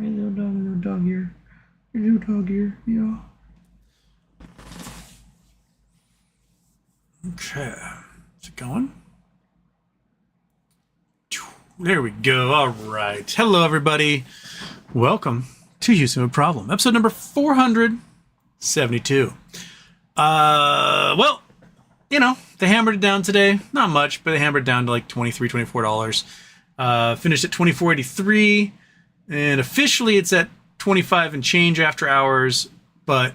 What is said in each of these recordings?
Hey, little dog here. Little dog here. Yeah. Okay. Is it going? There we go. All right. Hello, everybody. Welcome to Houston with Problem, episode number 472. Well, you know, they hammered it down today. Not much, but they hammered it down to like $23, $24. Finished at $24.83, and officially it's at 25 and change after hours, but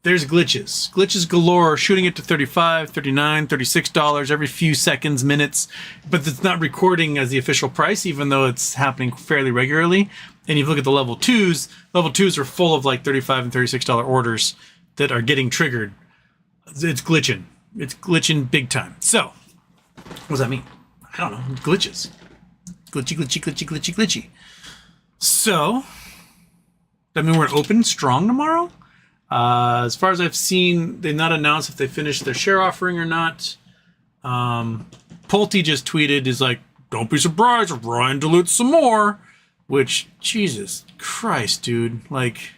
there's glitches galore, shooting it to $35, $39, $36 every few seconds, minutes, but it's not recording as the official price, even though it's happening fairly regularly. And if you look at the level twos are full of like $35 and $36 orders that are getting triggered. It's glitching big time. So what does that mean? I don't know. Glitches. Glitchy. So that mean we're open strong tomorrow? As far as I've seen, they've not announced if they finished their share offering or not. Pulte just tweeted, is like, don't be surprised if Ryan dilutes some more. Which, Jesus Christ, dude. Like,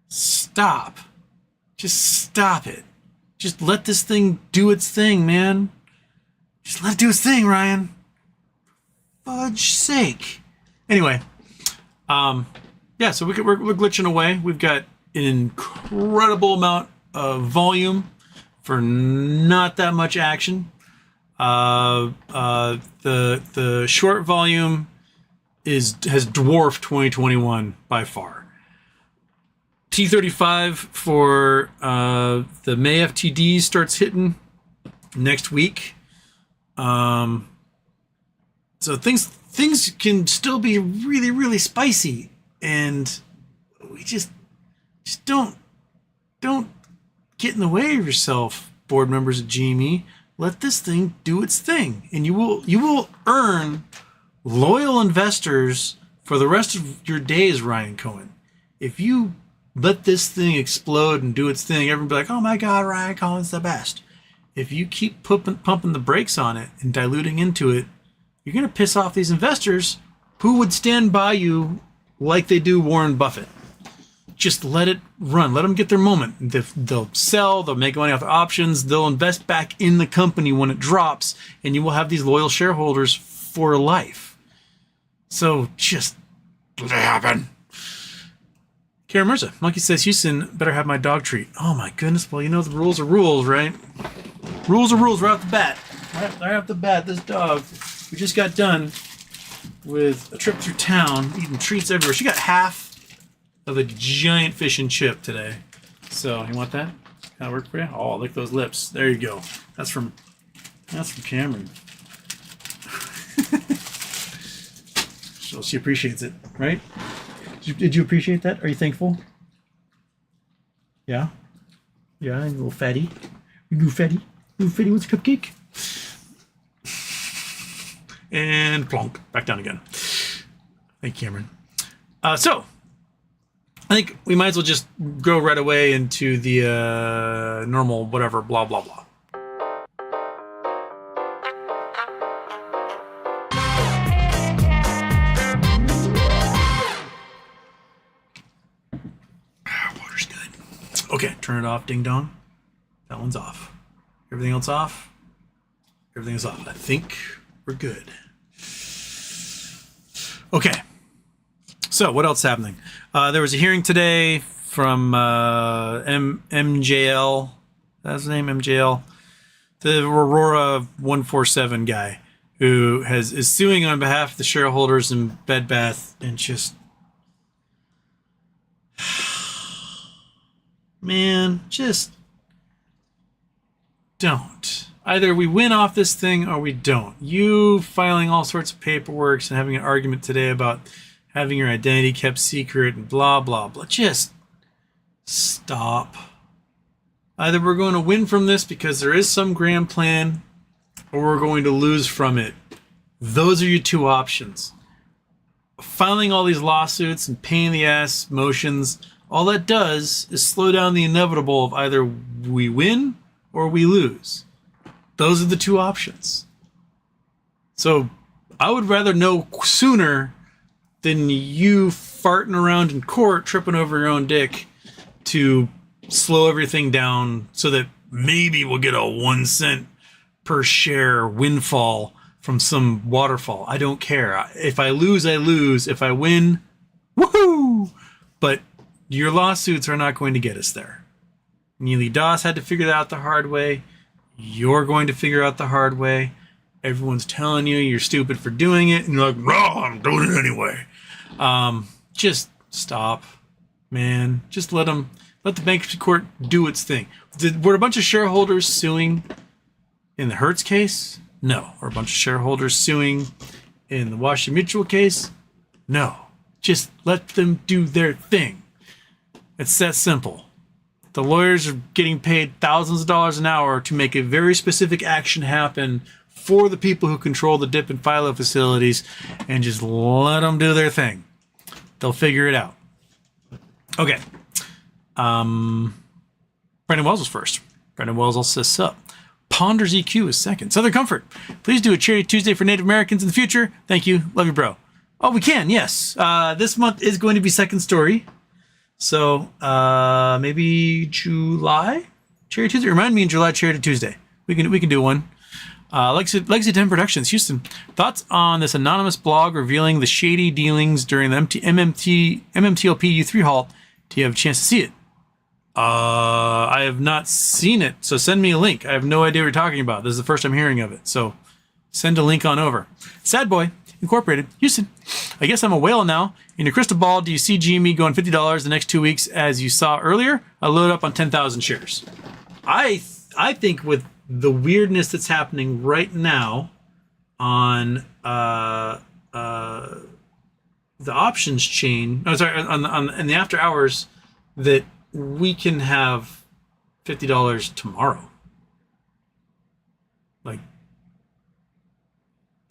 stop. Just stop it. Just let this thing do its thing, man. Just let it do its thing, Ryan. Fudge sake. Anyway, yeah, so we're glitching away. We've got an incredible amount of volume for not that much action. The short volume has dwarfed 2021 by far. T35 for the May FTD starts hitting next week. So things can still be really, really spicy, and we just don't get in the way of yourself, board members at GME. Let this thing do its thing, and you will earn loyal investors for the rest of your days, Ryan Cohen. If you let this thing explode and do its thing, everyone will be like, oh my God, Ryan Cohen's the best. If you keep pumping the brakes on it and diluting into it, you're going to piss off these investors who would stand by you like they do Warren Buffett. Just let it run. Let them get their moment. They'll sell. They'll make money off the options. They'll invest back in the company when it drops, and you will have these loyal shareholders for life. So just let it happen. Karen Mirza, Monkey says, Houston, better have my dog treat. Oh my goodness. Well, you know the rules are rules, right? Rules are rules right off the bat. Right off the bat, this dog, we just got done with a trip through town, eating treats everywhere. She got half of a giant fish and chip today. So, you want that? That work for you? Oh, lick those lips. There you go. That's from Cameron. So she appreciates it, right? Did you appreciate that? Are you thankful? Yeah? Yeah, a little fatty. Little fatty wants a cupcake. And plonk, back down again. Thank you, Cameron. So, I think we might as well just go right away into the normal whatever, blah, blah, blah. Water's good. Okay, turn it off, ding dong. That one's off. Everything else off? Everything is off. I think we're good. Okay. So what else happening? There was a hearing today from MJL. That's his name, MJL. The Aurora 147 guy who is suing on behalf of the shareholders in Bed Bath, and just, man, just don't. Either we win off this thing or we don't. You filing all sorts of paperwork and having an argument today about having your identity kept secret and blah, blah, blah. Just stop. Either we're going to win from this because there is some grand plan, or we're going to lose from it. Those are your two options. Filing all these lawsuits and pain in the ass motions, all that does is slow down the inevitable of either we win or we lose. Those are the two options. So I would rather know sooner than you farting around in court, tripping over your own dick to slow everything down so that maybe we'll get a 1 cent per share windfall from some waterfall. I don't care. If I lose, I lose. If I win, woohoo! But your lawsuits are not going to get us there. Neely Doss had to figure that out the hard way. You're going to figure out the hard way. Everyone's telling you you're stupid for doing it, and you're like, no, I'm doing it anyway. Just stop, man. Just let the bankruptcy court do its thing. Were a bunch of shareholders suing in the Hertz case? No. Were a bunch of shareholders suing in the Washington Mutual case? No. Just let them do their thing. It's that simple. The lawyers are getting paid thousands of dollars an hour to make a very specific action happen for the people who control the dip and FILO facilities, and just let them do their thing. They'll figure it out. Okay. Brendan Wells was first. Brendan Wells also says sup. Ponders EQ is second. Southern Comfort. Please do a Charity Tuesday for Native Americans in the future. Thank you. Love you, bro. Oh, we can. Yes. This month is going to be Second Story. So maybe July Charity Tuesday. Remind me in July Charity Tuesday. We can do one. Legacy 10 Productions, Houston. Thoughts on this anonymous blog revealing the shady dealings during the MMTLP U3 halt? Do you have a chance to see it? I have not seen it, so send me a link. I have no idea what you're talking about. This is the first I'm hearing of it, so send a link on over. Sad Boy Incorporated, Houston. I guess I'm a whale now. In your crystal ball, do you see GME going $50 the next 2 weeks as you saw earlier? I load up on 10,000 shares. I think with the weirdness that's happening right now on the options chain, in the after hours, that we can have $50 tomorrow. Like,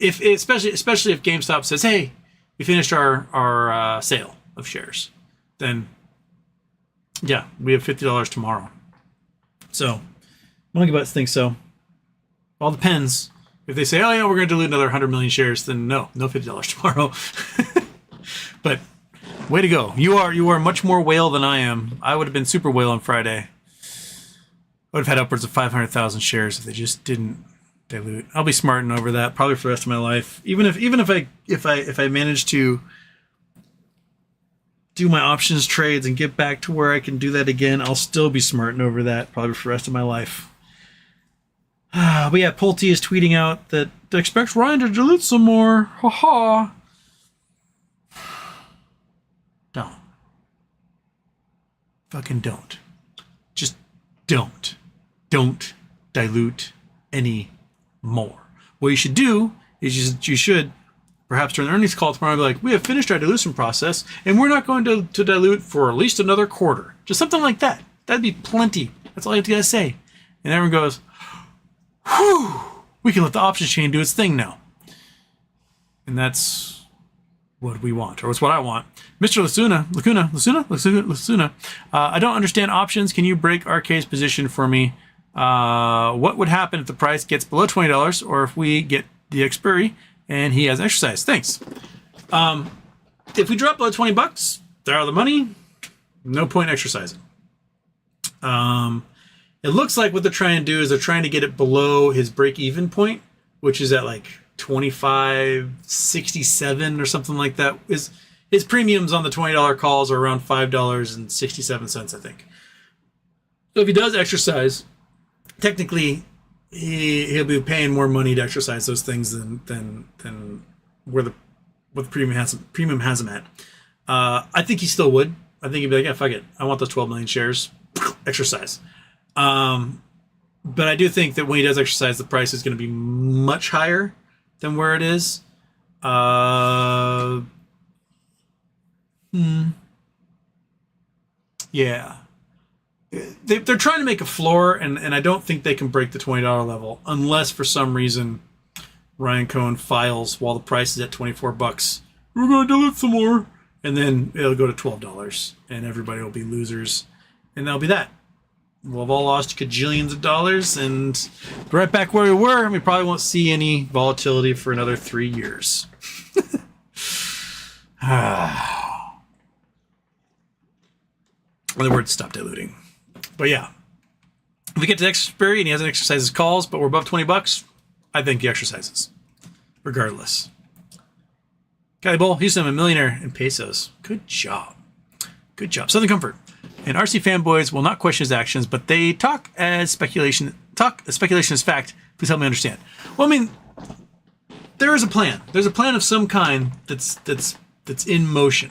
especially if GameStop says, "Hey, we finished our sale of shares," then yeah, we have $50 tomorrow. So Monkey Butts thinks so. All depends. If they say, "Oh yeah, we're going to dilute another 100 million shares," then no $50 tomorrow. But way to go! You are much more whale than I am. I would have been super whale on Friday. I would have had upwards of 500,000 shares if they just didn't dilute. I'll be smarting over that probably for the rest of my life. Even if I manage to do my options trades and get back to where I can do that again, I'll still be smarting over that probably for the rest of my life. But yeah, Pulte is tweeting out that expects Ryan to dilute some more. Ha ha. Don't. Fucking don't. Just don't. Don't dilute any more. What you should do is you should perhaps during the earnings call tomorrow be like, "We have finished our dilution process and we're not going to dilute for at least another quarter." Just something like that. That'd be plenty. That's all you have to say. And everyone goes, "Whew, we can let the options chain do its thing now." And that's what we want, or it's what I want. Mr. Lacuna. I don't understand options. Can you break RK's position for me? What would happen if the price gets below $20, or if we get the expiry and he has exercise? Thanks. If we drop below $20, they're out of the money. No point exercising. It looks like what they're trying to do is they're trying to get it below his break-even point, which is at like 25.67 or something like that. His premiums on the $20 calls are around $5.67, I think. So if he does exercise, technically he'll be paying more money to exercise those things than where the premium has him at. I think he still would. I think he'd be like, "Yeah, fuck it. I want those 12 million shares. Exercise." But I do think that when he does exercise, the price is going to be much higher than where it is. Yeah. They're trying to make a floor, and I don't think they can break the $20 level unless for some reason Ryan Cohen files while the price is at $24. "We're going to dilute some more." And then it'll go to $12 and everybody will be losers. And that'll be that. we'll have all lost gajillions of dollars and right back where we were, and we probably won't see any volatility for another 3 years. In other words, stop diluting. But yeah, if we get to expiry and he hasn't exercised his calls, but we're above $20, I think he exercises, regardless. Guy Bull, Houston, I'm a millionaire in pesos. Good job. Good job. Southern Comfort. And RC fanboys will not question his actions, but they talk as speculation as fact. Please help me understand. Well, I mean, there is a plan. There's a plan of some kind that's in motion.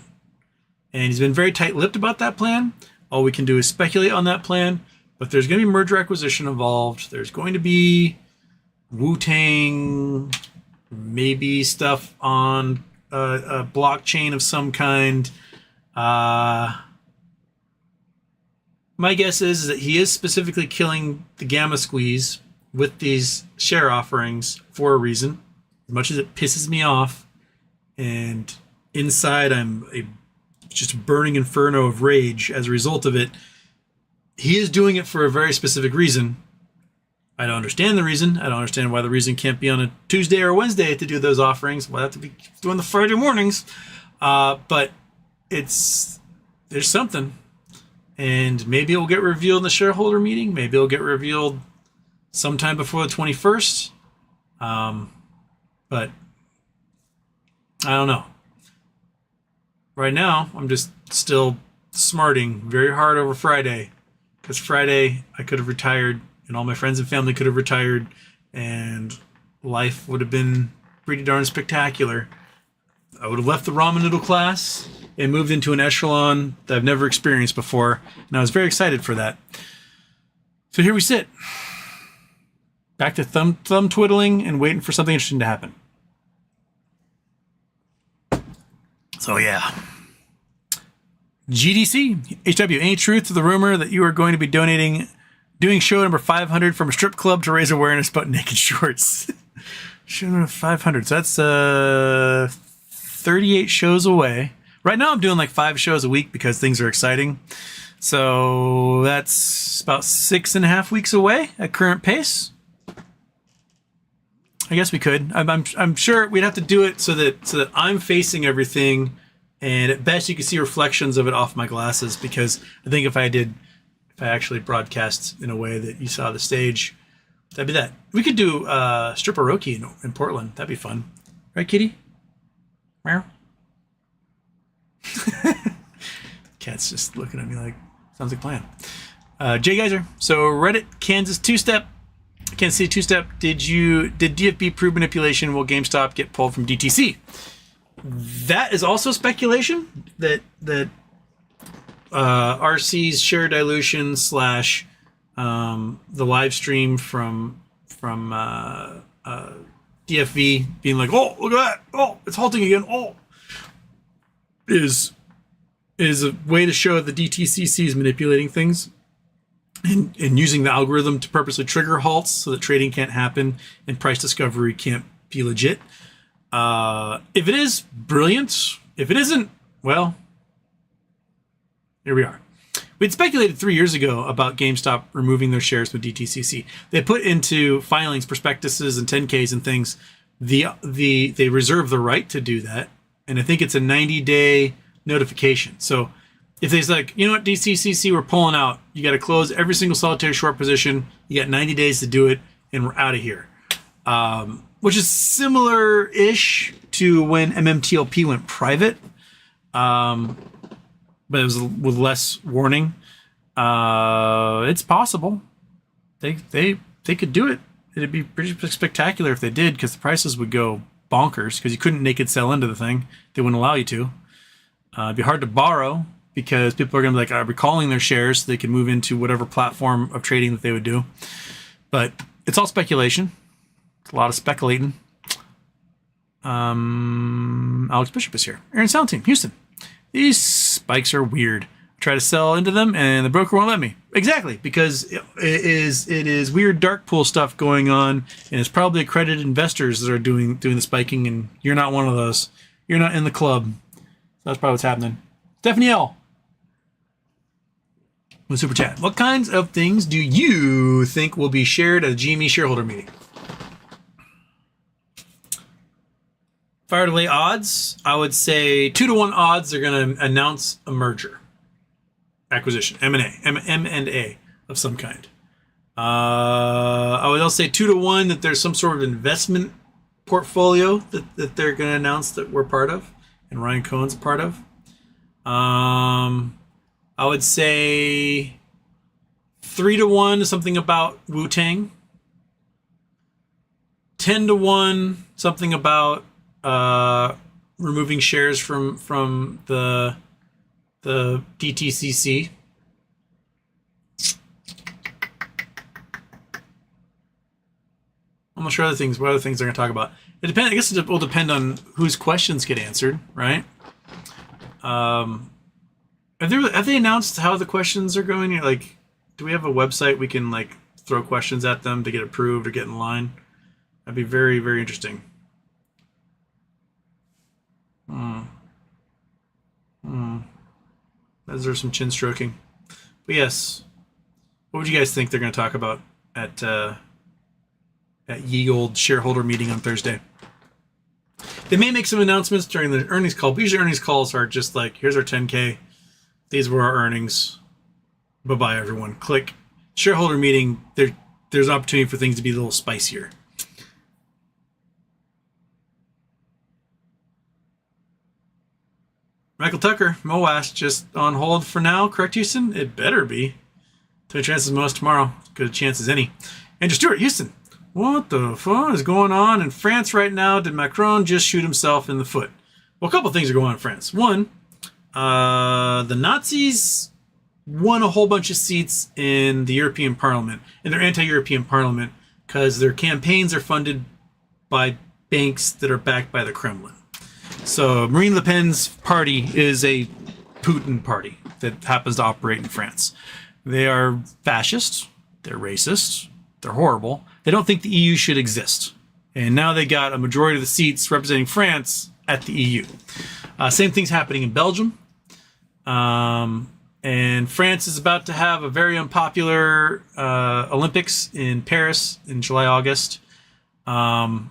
And he's been very tight-lipped about that plan. All we can do is speculate on that plan. But there's going to be merger acquisition involved. There's going to be Wu-Tang, maybe stuff on a blockchain of some kind. My guess is that he is specifically killing the gamma squeeze with these share offerings for a reason. As much as it pisses me off, and inside I'm just a burning inferno of rage as a result of it, he is doing it for a very specific reason. I don't understand the reason. I don't understand why the reason can't be on a Tuesday or Wednesday to do those offerings. We'll have to be doing the Friday mornings. But there's something. And maybe it will get revealed in the shareholder meeting. Maybe it'll get revealed sometime before the 21st. But I don't know. Right now, I'm just still smarting very hard over Friday. Because Friday, I could have retired, and all my friends and family could have retired, and life would have been pretty darn spectacular. I would have left the ramen noodle class and moved into an echelon that I've never experienced before, and I was very excited for that. So here we sit. Back to thumb twiddling and waiting for something interesting to happen. So yeah. GDC, HW, any truth to the rumor that you are going to be doing show number 500 from a strip club to raise awareness about naked shorts? Show number 500. So that's 38 shows away. Right now I'm doing like 5 shows a week because things are exciting. So that's about 6.5 weeks away at current pace. I guess we could. I'm sure we'd have to do it so that I'm facing everything. And at best, you can see reflections of it off my glasses, because I think if I actually broadcast in a way that you saw the stage, that'd be that. We could do Stripperoki in Portland. That'd be fun. Right, Kitty? Meow. Cat's just looking at me like, sounds like a plan. Jay Geyser. So Reddit, Kansas two-step. Kansas City two-step. Did DFB prove manipulation? Will GameStop get pulled from DTC? That is also speculation that RC's share dilution / the live stream from DFV being like, oh, look at that, oh, it's halting again, oh, is a way to show the DTCC is manipulating things and using the algorithm to purposely trigger halts so that trading can't happen and price discovery can't be legit. If it is, brilliant. If it isn't, well, here we are. We'd speculated 3 years ago about GameStop removing their shares from DTCC. They put into filings, prospectuses, and 10Ks and things. They reserve the right to do that, and I think it's a 90-day notification. So if they say, like, you know what, DTCC, we're pulling out. You got to close every single solitary short position. You got 90 days to do it, and we're out of here. Which is similar-ish to when MMTLP went private, but it was with less warning. It's possible. They could do it. It'd be pretty spectacular if they did, because the prices would go bonkers, because you couldn't naked sell into the thing. They wouldn't allow you to. It'd be hard to borrow, because people are going to be like recalling their shares so they can move into whatever platform of trading that they would do. But it's all speculation. A lot of speculating. Alex Bishop is here. Aaron Sound Team, Houston. These spikes are weird. I try to sell into them, and the broker won't let me. Exactly, because it is weird dark pool stuff going on, and it's probably accredited investors that are doing the spiking, and you're not one of those. You're not in the club. So that's probably what's happening. Stephanie L. Super chat. What kinds of things do you think will be shared at a GME shareholder meeting? If I were to lay odds, I would say 2-to-1 odds they're going to announce a merger, acquisition, M&A of some kind. I would also say 2-to-1 that there's some sort of investment portfolio that they're going to announce that we're part of, and Ryan Cohen's a part of. I would say 3-to-1 is something about Wu-Tang. 10-to-1 something about removing shares from the DTCC. I'm not sure what other things they're going to talk about. It depends. I guess it will depend on whose questions get answered, right? Have they announced how the questions are going? Like, do we have a website we can like throw questions at them to get approved or get in line? That'd be very, very interesting. There's some chin stroking. But yes, what would you guys think they're going to talk about at ye old shareholder meeting on Thursday? They may make some announcements during the earnings call, but usually earnings calls are just like, here's our 10K. These were our earnings. Bye-bye, everyone. Click. Shareholder meeting, there's an opportunity for things to be a little spicier. Michael Tucker, MOASS, just on hold for now. Correct, Houston? It better be. 20 chances most tomorrow. Good chance as any. Andrew Stewart, Houston. What the fuck is going on in France right now? Did Macron just shoot himself in the foot? Well, a couple things are going on in France. One, the Nazis won a whole bunch of seats in the European Parliament, in their anti-European Parliament, because their campaigns are funded by banks that are backed by the Kremlin. So Marine Le Pen's party is a Putin party that happens to operate in France. They are fascist. They're racist. They're horrible. They don't think the EU should exist. And now they got a majority of the seats representing France at the EU. Same thing's happening in Belgium. And France is about to have a very unpopular Olympics in Paris in July, August. And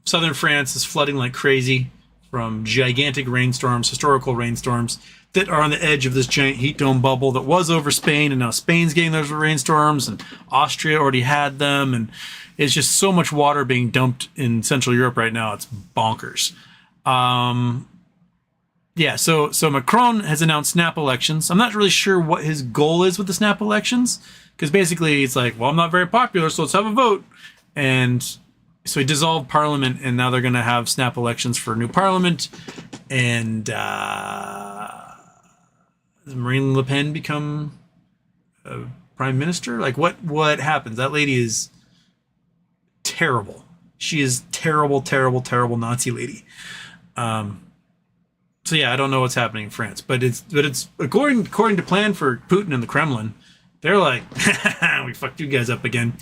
southern France is flooding like crazy from gigantic rainstorms, historical rainstorms, that are on the edge of this giant heat dome bubble that was over Spain, and now Spain's getting those rainstorms, and Austria already had them, and it's just so much water being dumped in Central Europe right now. It's bonkers. So Macron has announced snap elections. I'm not really sure what his goal is with the snap elections, because basically it's like, well, I'm not very popular, so let's have a vote. And so he dissolved parliament, and now they're going to have snap elections for a new parliament. And does Marine Le Pen become prime minister? Like, what happens? That lady is terrible. She is terrible, terrible, terrible Nazi lady. So yeah, I don't know what's happening in France, but it's according to plan for Putin and the Kremlin. They're like, we fucked you guys up again,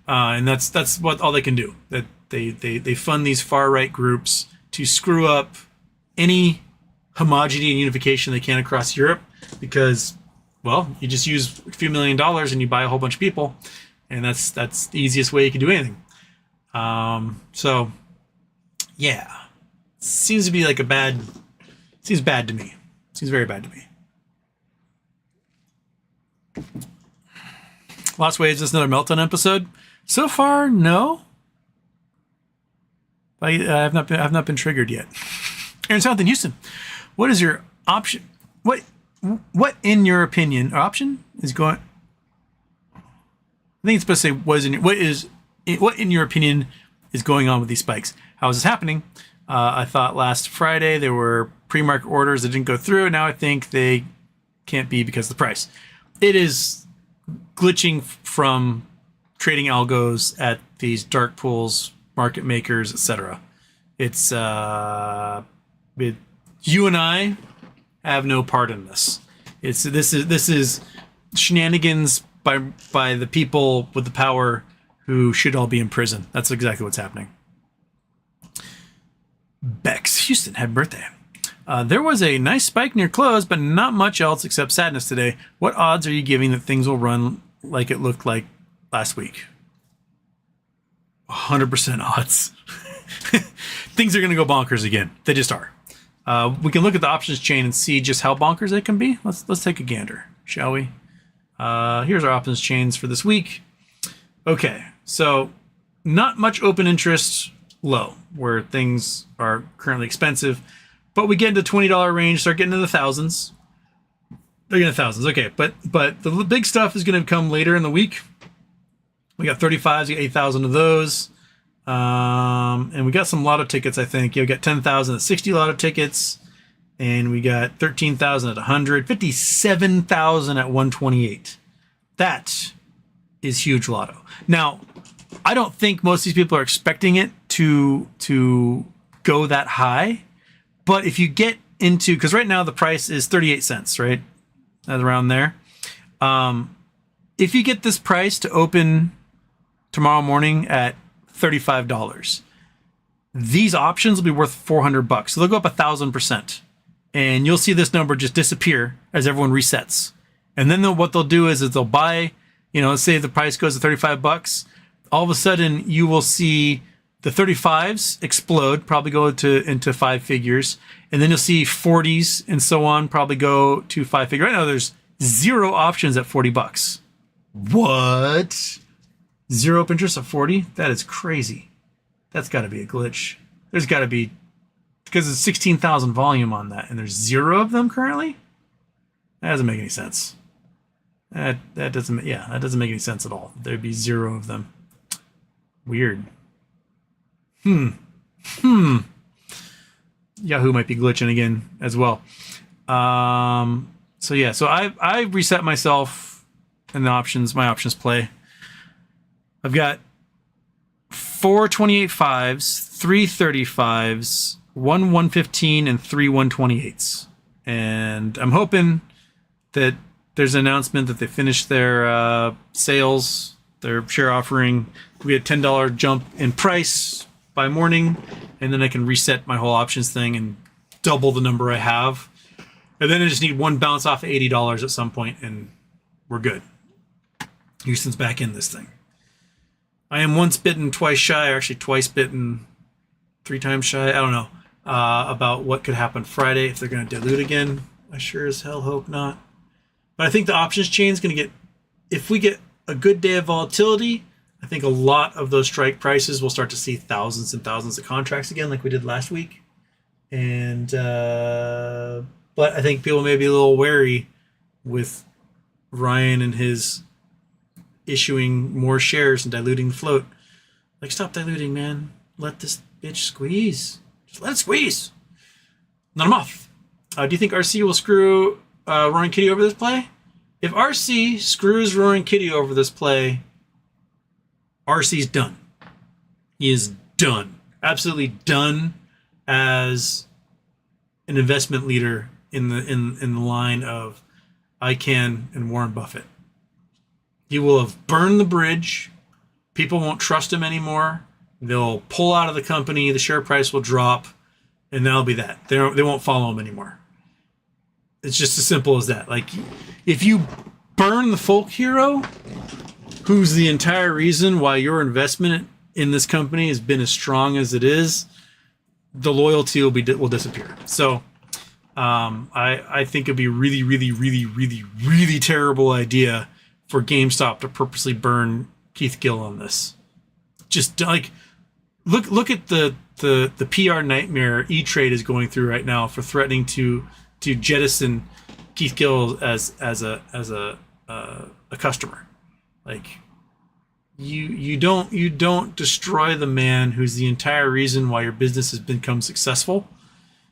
and that's what all they can do. That they fund these far right groups to screw up any homogeneity and unification they can across Europe, because, well, you just use a few $1 million and you buy a whole bunch of people, and that's the easiest way you can do anything. So yeah, seems to be like seems bad to me. Seems very bad to me. Lost Waves, is this another Meltdown episode? So far, no. I have not been triggered yet. Aaron South in Houston, what is your option? What in your opinion, option is going? I think it's supposed to say what in your opinion is going on with these spikes? How is this happening? I thought last Friday there were pre-market orders that didn't go through. Now I think they can't be because of the price. It is glitching from trading algos at these dark pools, market makers, etc. It's you and I have no part in this. This is shenanigans by the people with the power who should all be in prison. That's exactly what's happening. Bex Houston, happy birthday. There was a nice spike near close, but not much else except sadness today. What odds are you giving that things will run like it looked like last week? 100% odds. Things are going to go bonkers again. They just are. We can look at the options chain and see just how bonkers it can be. Let's take a gander, shall we? Here's our options chains for this week. Okay, so not much open interest low, where things are currently expensive, but we get into $20 range, start getting into the thousands. They're getting thousands, okay, but the big stuff is going to come later in the week. We got 35s, we got 8,000 of those. And we got some lotto tickets, I think. Yeah, we got 10,000 at 60 lotto tickets. And we got 13,000 at 100, 57,000 at 128. That is huge lotto. Now, I don't think most of these people are expecting it to go that high. But if you get into, because right now the price is 38 cents, right? Around there. If you get this price to open tomorrow morning at $35, these options will be worth $400. So they'll go up 1,000%. And you'll see this number just disappear as everyone resets. And then what they'll do is they'll buy, let's say the price goes to $35. All of a sudden, you will see the 35s explode, probably go into five figures. And then you'll see 40s and so on probably go to five figures. Right now, there's 0 options at $40. What? 0 open interest at 40? That is crazy. That's got to be a glitch. There's got to be, because it's 16,000 volume on that, and there's 0 of them currently? That doesn't make any sense. That doesn't make any sense at all. There'd be 0 of them. Weird. Yahoo might be glitching again as well. So I reset myself in the options, my options play. I've got 4 28.5s, 3 35s, 1 115, and 3 128s. And I'm hoping that there's an announcement that they finished their sales, their share offering. We get a $10 jump in price by morning, and then I can reset my whole options thing and double the number I have. And then I just need one bounce off of $80 at some point, and we're good. Houston's back in this thing. I am once bitten, twice shy, or actually twice bitten, 3 times shy. I don't know about what could happen Friday if they're going to dilute again. I sure as hell hope not. But I think the options chain is going to get, if we get a good day of volatility, I think a lot of those strike prices will start to see thousands and thousands of contracts again, like we did last week. And but I think people may be a little wary with Ryan and his issuing more shares and diluting the float. Like, stop diluting, man. Let this bitch squeeze. Just let it squeeze. Not enough. Do you think RC will screw Roaring Kitty over this play? If RC screws Roaring Kitty over this play, RC's done. He is done. Absolutely done as an investment leader in the line of ICANN and Warren Buffett. He will have burned the bridge. People won't trust him anymore. They'll pull out of the company. The share price will drop, and that'll be that. They won't follow him anymore. It's just as simple as that. Like, if you burn the folk hero, who's the entire reason why your investment in this company has been as strong as it is, the loyalty will disappear. So I think it'd be really, really, really, really, really terrible idea for GameStop to purposely burn Keith Gill on this. Just like look at the PR nightmare E-Trade is going through right now for threatening to jettison Keith Gill as a customer. Like, you don't destroy the man who's the entire reason why your business has become successful.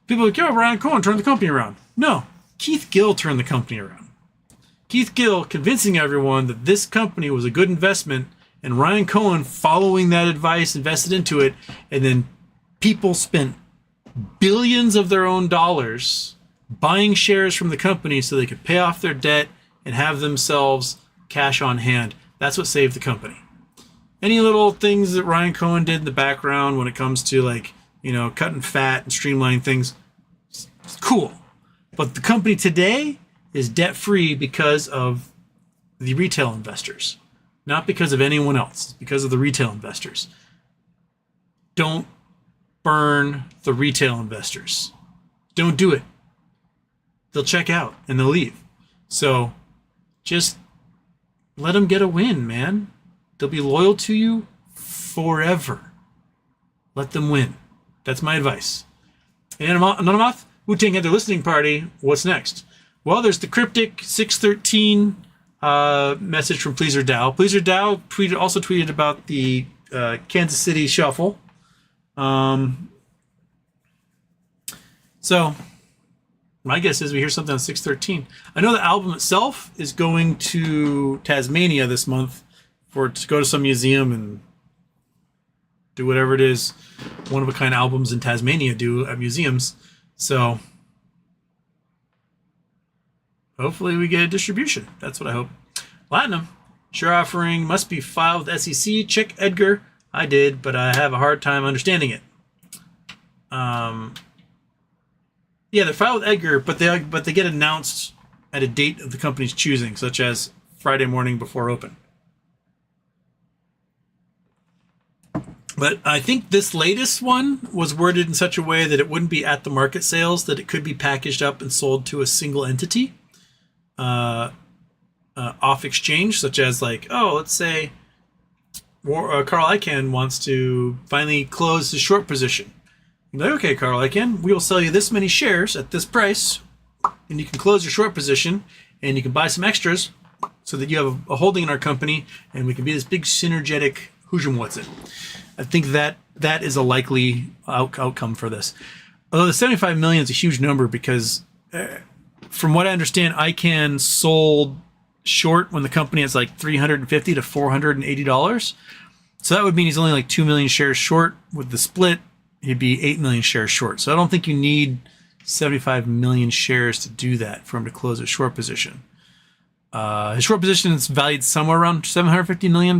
People are like, yo, Ryan Cohen turned the company around. No, Keith Gill turned the company around. Keith Gill convincing everyone that this company was a good investment, and Ryan Cohen following that advice, invested into it, and then people spent billions of their own dollars buying shares from the company so they could pay off their debt and have themselves cash on hand. That's what saved the company. Any little things that Ryan Cohen did in the background when it comes to, like, cutting fat and streamlining things, It's cool. But the company today is debt-free because of the retail investors, not because of anyone else. It's because of the retail investors. Don't burn the retail investors. Don't do it. They'll check out and they'll leave. So just let them get a win, man. They'll be loyal to you forever. Let them win. That's my advice. And Anonymous, Wu-Tang had their listening party. What's next? Well, there's the cryptic 613 message from Pleaser Dow. Pleaser Dow also tweeted about the Kansas City Shuffle. So my guess is we hear something on 613. I know the album itself is going to Tasmania this month to go to some museum and do whatever it is one-of-a-kind albums in Tasmania do at museums. So hopefully we get a distribution. That's what I hope. Platinum. Share offering must be filed with SEC. Check Edgar. I did, but I have a hard time understanding it. Yeah, they're filed with Edgar, but they get announced at a date of the company's choosing, such as Friday morning before open. But I think this latest one was worded in such a way that it wouldn't be at the market sales, that it could be packaged up and sold to a single entity off exchange, such as like, let's say Carl Icahn wants to finally close his short position. Like, okay, Carl Icahn, we will sell you this many shares at this price, and you can close your short position, and you can buy some extras so that you have a holding in our company, and we can be this big synergetic Hujumwhatsit. I think that is a likely outcome for this. Although the 75 million is a huge number because from what I understand, Icahn sold short when the company is like $350 to $480. So that would mean he's only like 2 million shares short. With the split, he'd be 8 million shares short. So I don't think you need 75 million shares to do that for him to close a short position. His short position is valued somewhere around $750 million.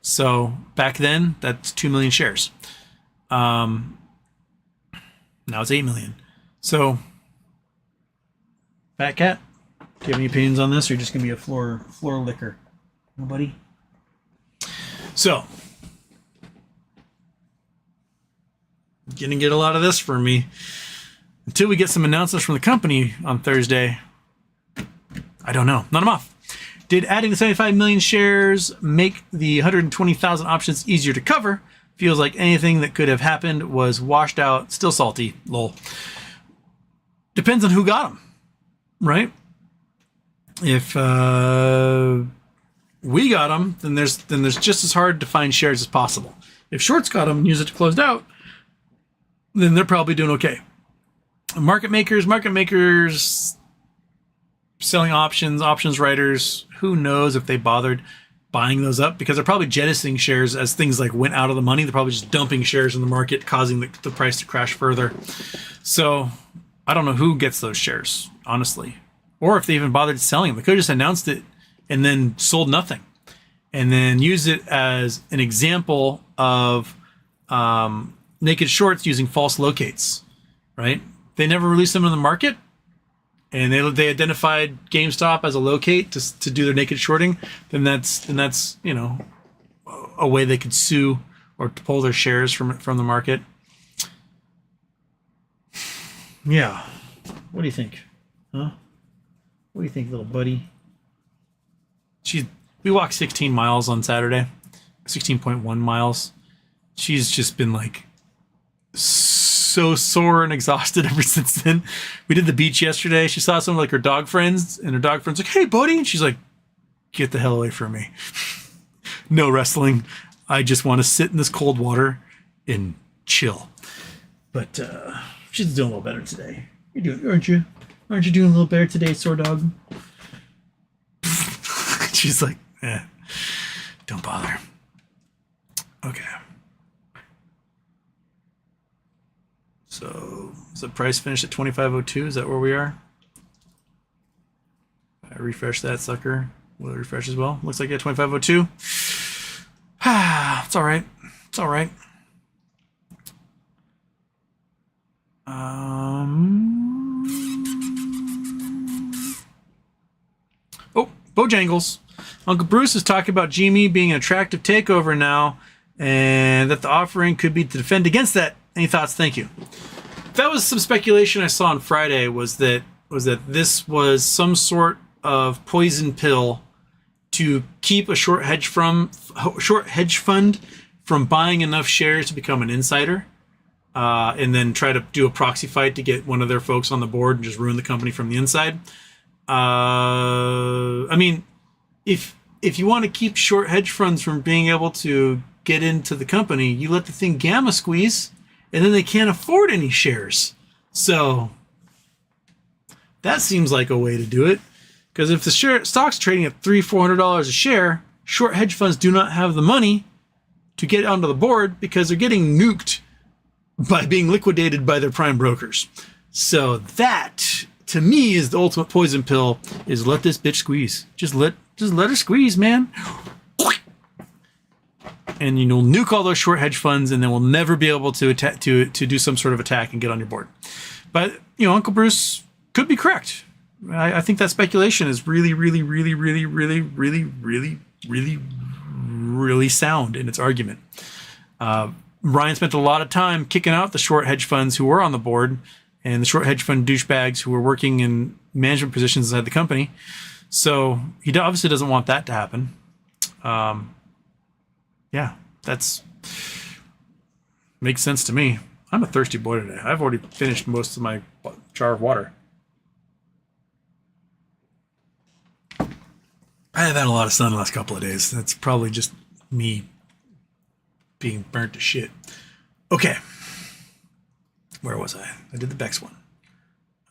So back then, that's 2 million shares. Now it's 8 million. So, Fat Cat, do you have any opinions on this, or are you just going to be a floor licker? Nobody? So, going to get a lot of this from me. Until we get some announcements from the company on Thursday, I don't know. Not enough. Did adding the 75 million shares make the 120,000 options easier to cover? Feels like anything that could have happened was washed out, still salty, lol. Depends on who got them, right? If we got them, then there's just as hard to find shares as possible. If shorts got them and use it to close out, then they're probably doing okay. Market makers selling options writers, who knows if they bothered buying those up, because they're probably jettisoning shares as things like went out of the money. They're probably just dumping shares in the market, causing the price to crash further. So I don't know who gets those shares, honestly, or if they even bothered selling them. They could have just announced it and then sold nothing, and then use it as an example of naked shorts using false locates, right? They never released them in the market, and they identified GameStop as a locate to do their naked shorting. Then that's a way they could sue or to pull their shares from the market. Yeah, what do you think? Huh? What do you think, little buddy? We walked 16 miles on Saturday, 16.1 miles. She's just been like so sore and exhausted ever since then. We did the beach yesterday. She saw some of like her dog friends, and her dog friends like, "Hey, buddy," and she's like, "Get the hell away from me." No wrestling. I just want to sit in this cold water and chill. But she's doing a little better today. You're doing, aren't you? Aren't you doing a little better today, sore dog? She's like, don't bother. Okay. So, is the price finished at 25.02? Is that where we are? I refresh that sucker. Will it refresh as well? Looks like at 25.02. It's all right. It's all right. Bojangles. Uncle Bruce is talking about GME being an attractive takeover now, and that the offering could be to defend against that. Any thoughts? Thank you. That was some speculation I saw on Friday. Was that this was some sort of poison pill to keep a short hedge fund from buying enough shares to become an insider, and then try to do a proxy fight to get one of their folks on the board and just ruin the company from the inside. I mean, if you want to keep short hedge funds from being able to get into the company, you let the thing gamma squeeze, and then they can't afford any shares. So that seems like a way to do it. Because if the stock's trading at $300-400 a share, short hedge funds do not have the money to get onto the board because they're getting nuked by being liquidated by their prime brokers. So that, to me, is the ultimate poison pill, is let this bitch squeeze. Just let her squeeze, man. And you'll nuke all those short hedge funds, and then we'll never be able to do some sort of attack and get on your board. But, Uncle Bruce could be correct. I think that speculation is really, really, really, really, really, really, really, really, really sound in its argument. Ryan spent a lot of time kicking out the short hedge funds who were on the board and the short hedge fund douchebags who were working in management positions inside the company. So he obviously doesn't want that to happen. Yeah, that's makes sense to me. I'm a thirsty boy today. I've already finished most of my jar of water. I have had a lot of sun the last couple of days. That's probably just me being burnt to shit. Okay. Where was I? I did the Bex one.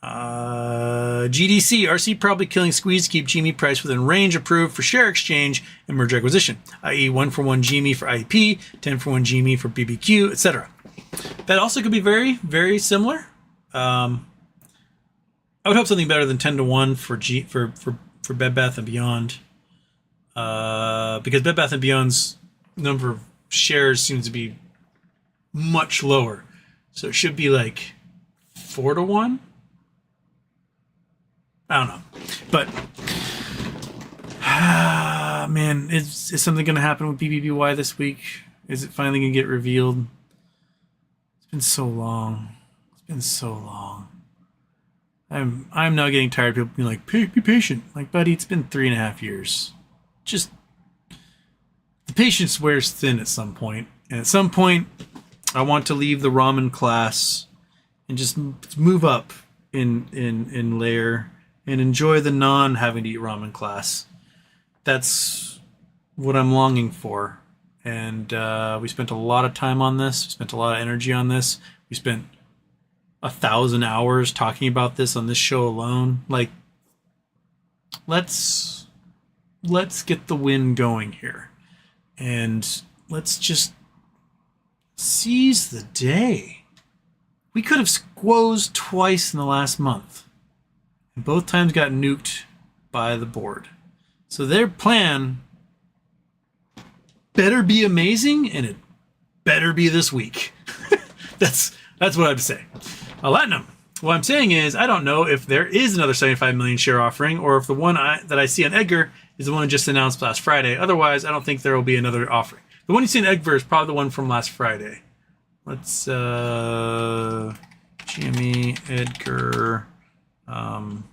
GDC, RC probably killing squeeze to keep GME price within range approved for share exchange and merger acquisition, i.e. 1-for-1 GME for IEP, 10-for-1 GME for BBQ, etc. That also could be very, very similar. I would hope something better than 10-to-1 for Bed Bath & Beyond. Because Bed Bath & Beyond's number of shares seems to be much lower. So it should be like 4-to-1. I don't know. But, man, is something going to happen with BBBY this week? Is it finally going to get revealed? It's been so long. I'm now getting tired of people being like, be patient. Like, buddy, it's been 3.5 years. Just, the patience wears thin at some point. And at some point, I want to leave the ramen class and just move up in layer and enjoy the non-having to eat ramen class. That's what I'm longing for. And we spent a lot of time on this. We spent a lot of energy on this. We spent 1,000 hours talking about this on this show alone. Like, let's get the win going here. And let's just seize the day. We could have squozed twice in the last month. And both times got nuked by the board. So their plan better be amazing, and it better be this week. That's what I'd say. Latinum. What I'm saying is, I don't know if there is another 75 million share offering, or if the one that I see on Edgar is the one just announced last Friday. Otherwise, I don't think there will be another offering. The one you see in Edgar is probably the one from last Friday. Let's GME Edgar filing.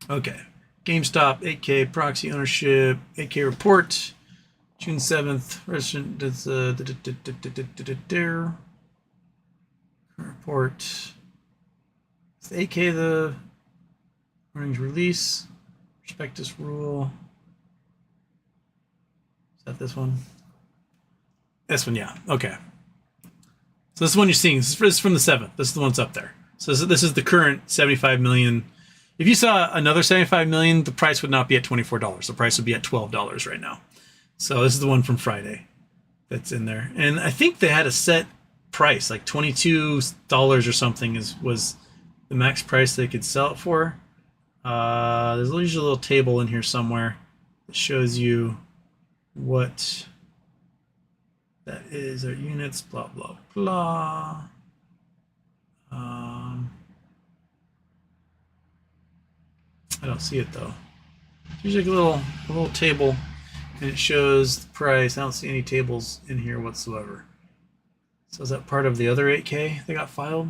Okay. GameStop 8K proxy ownership 8K report. June 7th, resident report. Is the 8K the earnings release? Prospectus rule. Is that this one? This one, yeah. Okay. So this is the one you're seeing. This is from the 7th. This is the one that's up there. So this is the current 75 million. If you saw another 75 million, the price would not be at $24. The price would be at $12 right now. So this is the one from Friday that's in there. And I think they had a set price, like $22 or something was the max price they could sell it for. There's usually a little table in here somewhere that shows you what that is, our units, blah, blah, blah. don't see it though. There's like a little table, and it shows the price. I don't see any tables in here whatsoever. So is that part of the other 8K that got filed?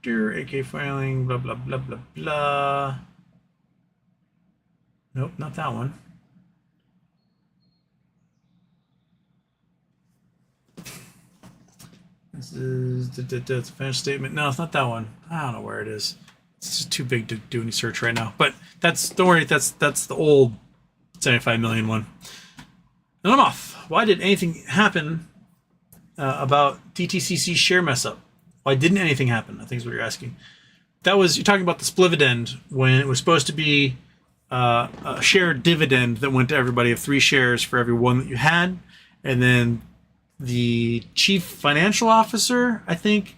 8K filing, blah blah blah blah blah. Nope, not that one. This is the financial statement. No, it's not that one. I don't know where it is. It's just too big to do any search right now. But don't worry, that's the old 75 million one. And I'm off. Why did anything happen about DTCC share mess up? Why didn't anything happen? I think is what you're asking. You're talking about the splividend when it was supposed to be a share dividend that went to everybody of 3 shares for every one that you had. And then the chief financial officer, I think,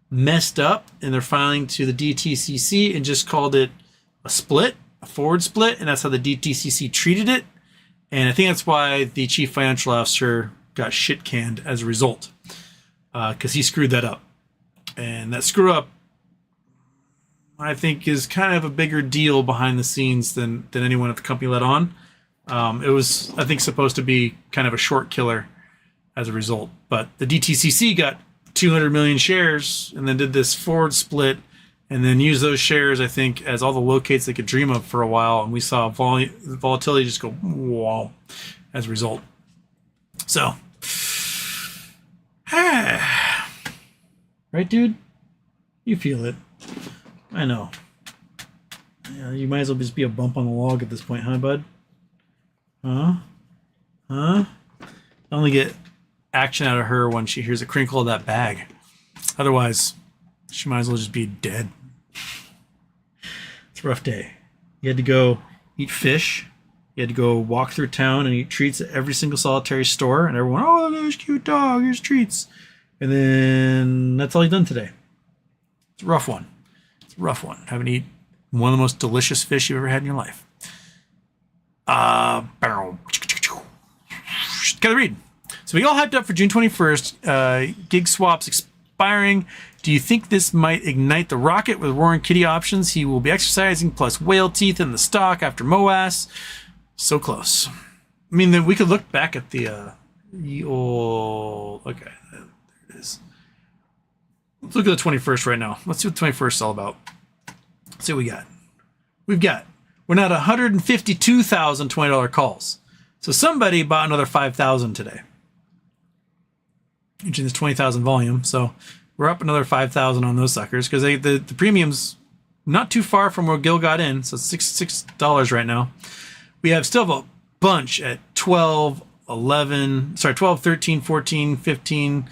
messed up in their filing to the DTCC and just called it a forward split. And that's how the DTCC treated it. And I think that's why the chief financial officer got shit canned as a result, because he screwed that up. And that screw up, I think, is kind of a bigger deal behind the scenes than anyone at the company let on. It was, I think, supposed to be kind of a short killer as a result. But the DTCC got 200 million shares and then did this forward split and then used those shares, I think, as all the locates they could dream of for a while. And we saw volatility just go wow as a result. So, right, dude? You feel it. I know. Yeah, you might as well just be a bump on the log at this point, huh, bud? Huh? I only get action out of her when she hears a crinkle of that bag. Otherwise, she might as well just be dead. It's a rough day. You had to go eat fish. You had to go walk through town and eat treats at every single solitary store. And everyone, oh, there's a cute dog. Here's treats. And then that's all you've done today. It's a rough one. Having to eat one of the most delicious fish you've ever had in your life. Gotta read. So we all hyped up for June 21st. Gig swaps expiring. Do you think this might ignite the rocket with Roaring Kitty options? He will be exercising plus whale teeth in the stock after MOASS. So close. I mean, we could look back at the old... Okay, there it is. Let's look at the 21st right now. Let's see what the 21st is all about. Let's see what we got. We're now at 152,000 $20 calls. So somebody bought another 5,000 today. Using this 20,000 volume. So we're up another 5,000 on those suckers because the premium's not too far from where Gil got in. So it's $6 right now. We still have a bunch at 12, 13, 14, 15,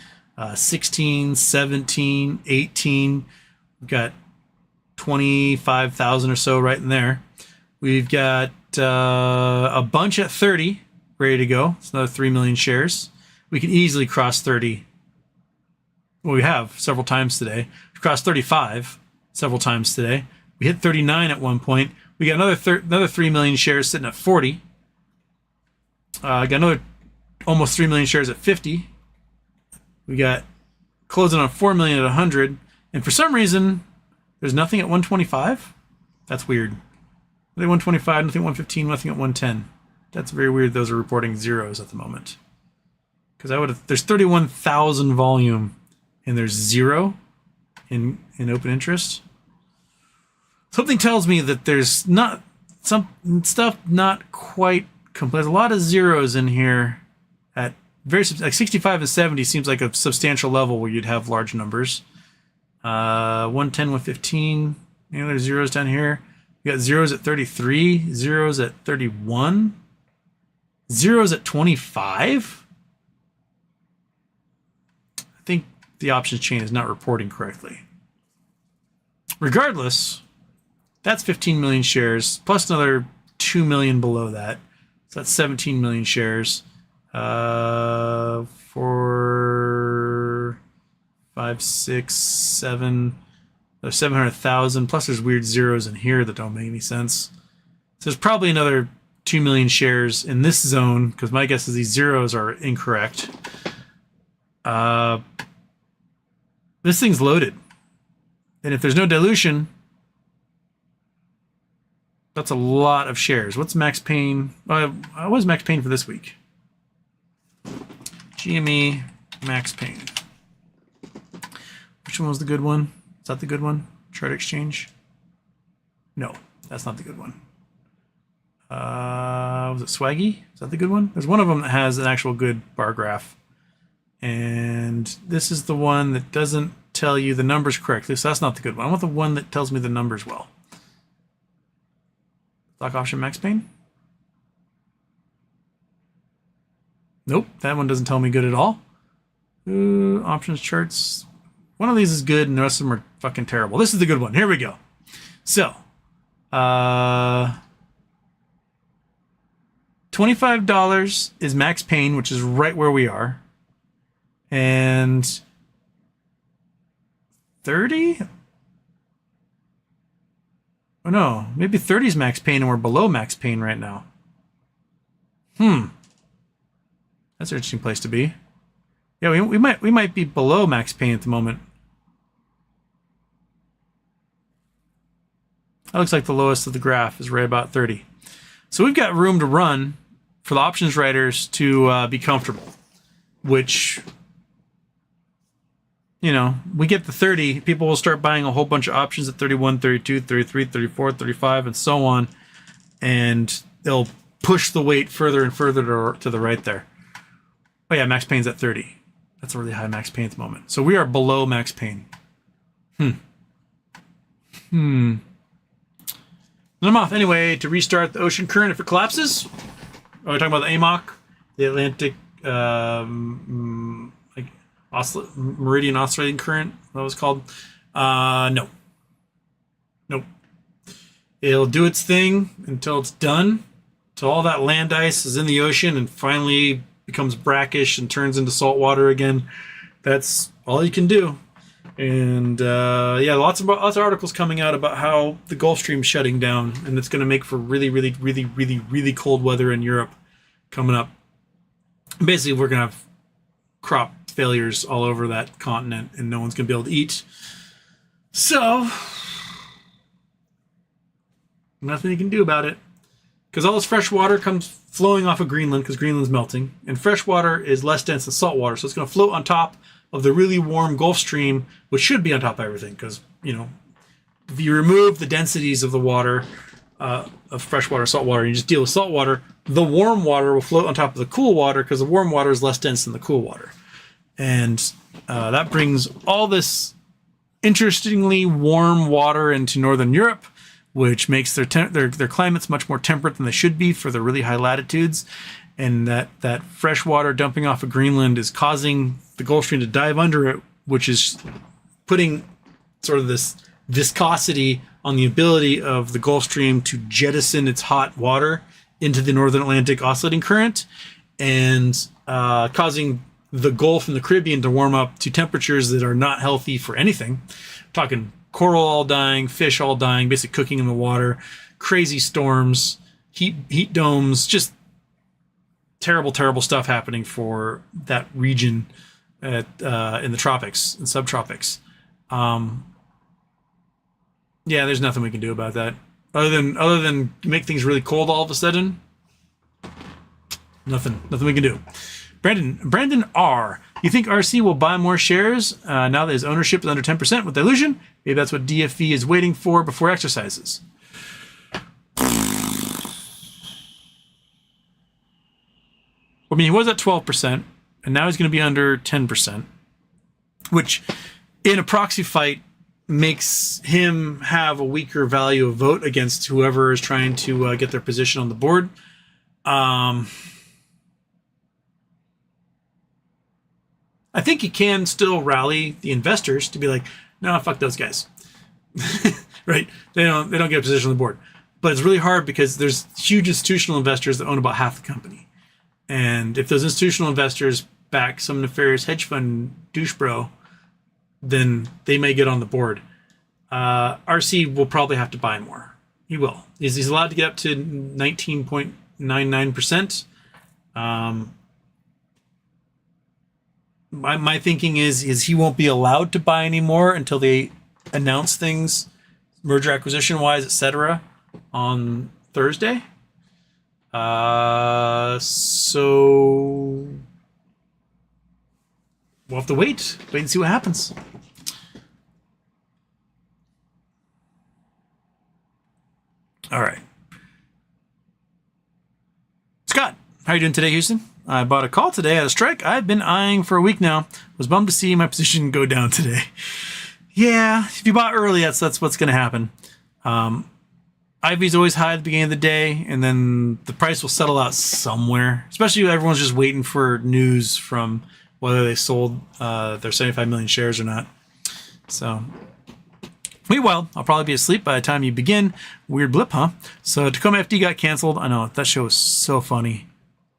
16, 17, 18. We've got 25,000 or so right in there. We've got a bunch at 30 ready to go. It's another 3 million shares. We can easily cross 30. Well, we have several times today. We've crossed 35 several times today. We hit 39 at one point. We got another 3 million shares sitting at 40. Got another almost 3 million shares at 50. We got closing on 4 million at 100. And for some reason, there's nothing at 125. That's weird. Nothing 125, nothing 115, nothing at 110. That's very weird. Those are reporting zeros at the moment. Because there's 31,000 volume and there's 0 in open interest. Something tells me that there's not some stuff not quite complete. There's a lot of zeros in here at very like 65 and 70 seems like a substantial level where you'd have large numbers. 110, 115. There's zeros down here. We got zeros at 33, zeros at 31, zeros at 25. I think the options chain is not reporting correctly. Regardless, that's 15 million shares plus another 2 million below that. So that's 17 million shares for 5, 6, 7. There's 700,000 plus there's weird zeros in here that don't make any sense. So there's probably another 2 million shares in this zone because my guess is these zeros are incorrect. This thing's loaded. And if there's no dilution, that's a lot of shares. What's max pain? What was max pain for this week? GME max pain. Which one was the good one? Is that the good one? Chart exchange? No, that's not the good one. Was it Swaggy? Is that the good one? There's one of them that has an actual good bar graph. And this is the one that doesn't tell you the numbers correctly. So that's not the good one. I want the one that tells me the numbers well. Stock option max pain? Nope, that one doesn't tell me good at all. Options charts. One of these is good and the rest of them are fucking terrible. This is the good one. Here we go. So, $25 is max pain, which is right where we are. And 30? Oh no, maybe 30 is max pain and we're below max pain right now. That's an interesting place to be. Yeah, we might be below max pain at the moment. That looks like the lowest of the graph is right about 30. So we've got room to run for the options writers to be comfortable, which, you know, we get to 30, people will start buying a whole bunch of options at 31, 32, 33, 34, 35, and so on. And they'll push the weight further and further to the right there. Oh yeah, max pain's at 30. That's a really high max pain at the moment. So we are below max pain. Then I'm off anyway to restart the ocean current if it collapses. Are we talking about the AMOC, the Atlantic Meridian Oscillating Current? What was it called? No. Nope. It'll do its thing until it's done, until all that land ice is in the ocean and finally becomes brackish and turns into salt water again. That's all you can do. And yeah, lots of articles coming out about how the Gulf Stream's shutting down, and it's going to make for really, really, really, really, really cold weather in Europe coming up. Basically, we're going to have crop failures all over that continent, and no one's going to be able to eat. So, nothing you can do about it. Because all this fresh water comes flowing off of Greenland, because Greenland's melting, and fresh water is less dense than salt water, so it's going to float on top of the really warm Gulf Stream, which should be on top of everything, because, you know, if you remove the densities of the water, of freshwater, salt water, and you just deal with salt water, the warm water will float on top of the cool water, because the warm water is less dense than the cool water. And that brings all this interestingly warm water into Northern Europe, which makes their climates much more temperate than they should be for the really high latitudes. And that fresh water dumping off of Greenland is causing the Gulf Stream to dive under it, which is putting sort of this viscosity on the ability of the Gulf Stream to jettison its hot water into the Northern Atlantic oscillating current, and causing the Gulf and the Caribbean to warm up to temperatures that are not healthy for anything. I'm talking coral all dying, fish all dying, basically cooking in the water, crazy storms, heat domes, just terrible, terrible stuff happening for that region in the tropics and subtropics. Yeah, there's nothing we can do about that other than make things really cold all of a sudden. Nothing we can do. Brandon R. You think RC will buy more shares now that his ownership is under 10% with dilution? Maybe that's what DFE is waiting for before exercises. I mean, he was at 12%, and now he's going to be under 10%, which in a proxy fight makes him have a weaker value of vote against whoever is trying to get their position on the board. I think he can still rally the investors to be like, no, fuck those guys. Right? They don't get a position on the board. But it's really hard because there's huge institutional investors that own about half the company. And if those institutional investors back some nefarious hedge fund douche bro, then they may get on the board. RC will probably have to buy more. He will. He's allowed to get up to 19.99%. My thinking is he won't be allowed to buy anymore until they announce things, merger acquisition wise, etc., on Thursday. So we'll have to wait and see what happens. All right. Scott, how are you doing today, Houston? I bought a call today at a strike I've been eyeing for a week now. Was bummed to see my position go down today. Yeah, if you bought early, that's what's going to happen. IV's always high at the beginning of the day, and then the price will settle out somewhere. Especially if everyone's just waiting for news from whether they sold their 75 million shares or not. So, wait, well, I'll probably be asleep by the time you begin. Weird blip, huh? So Tacoma FD got canceled. I know, that show was so funny.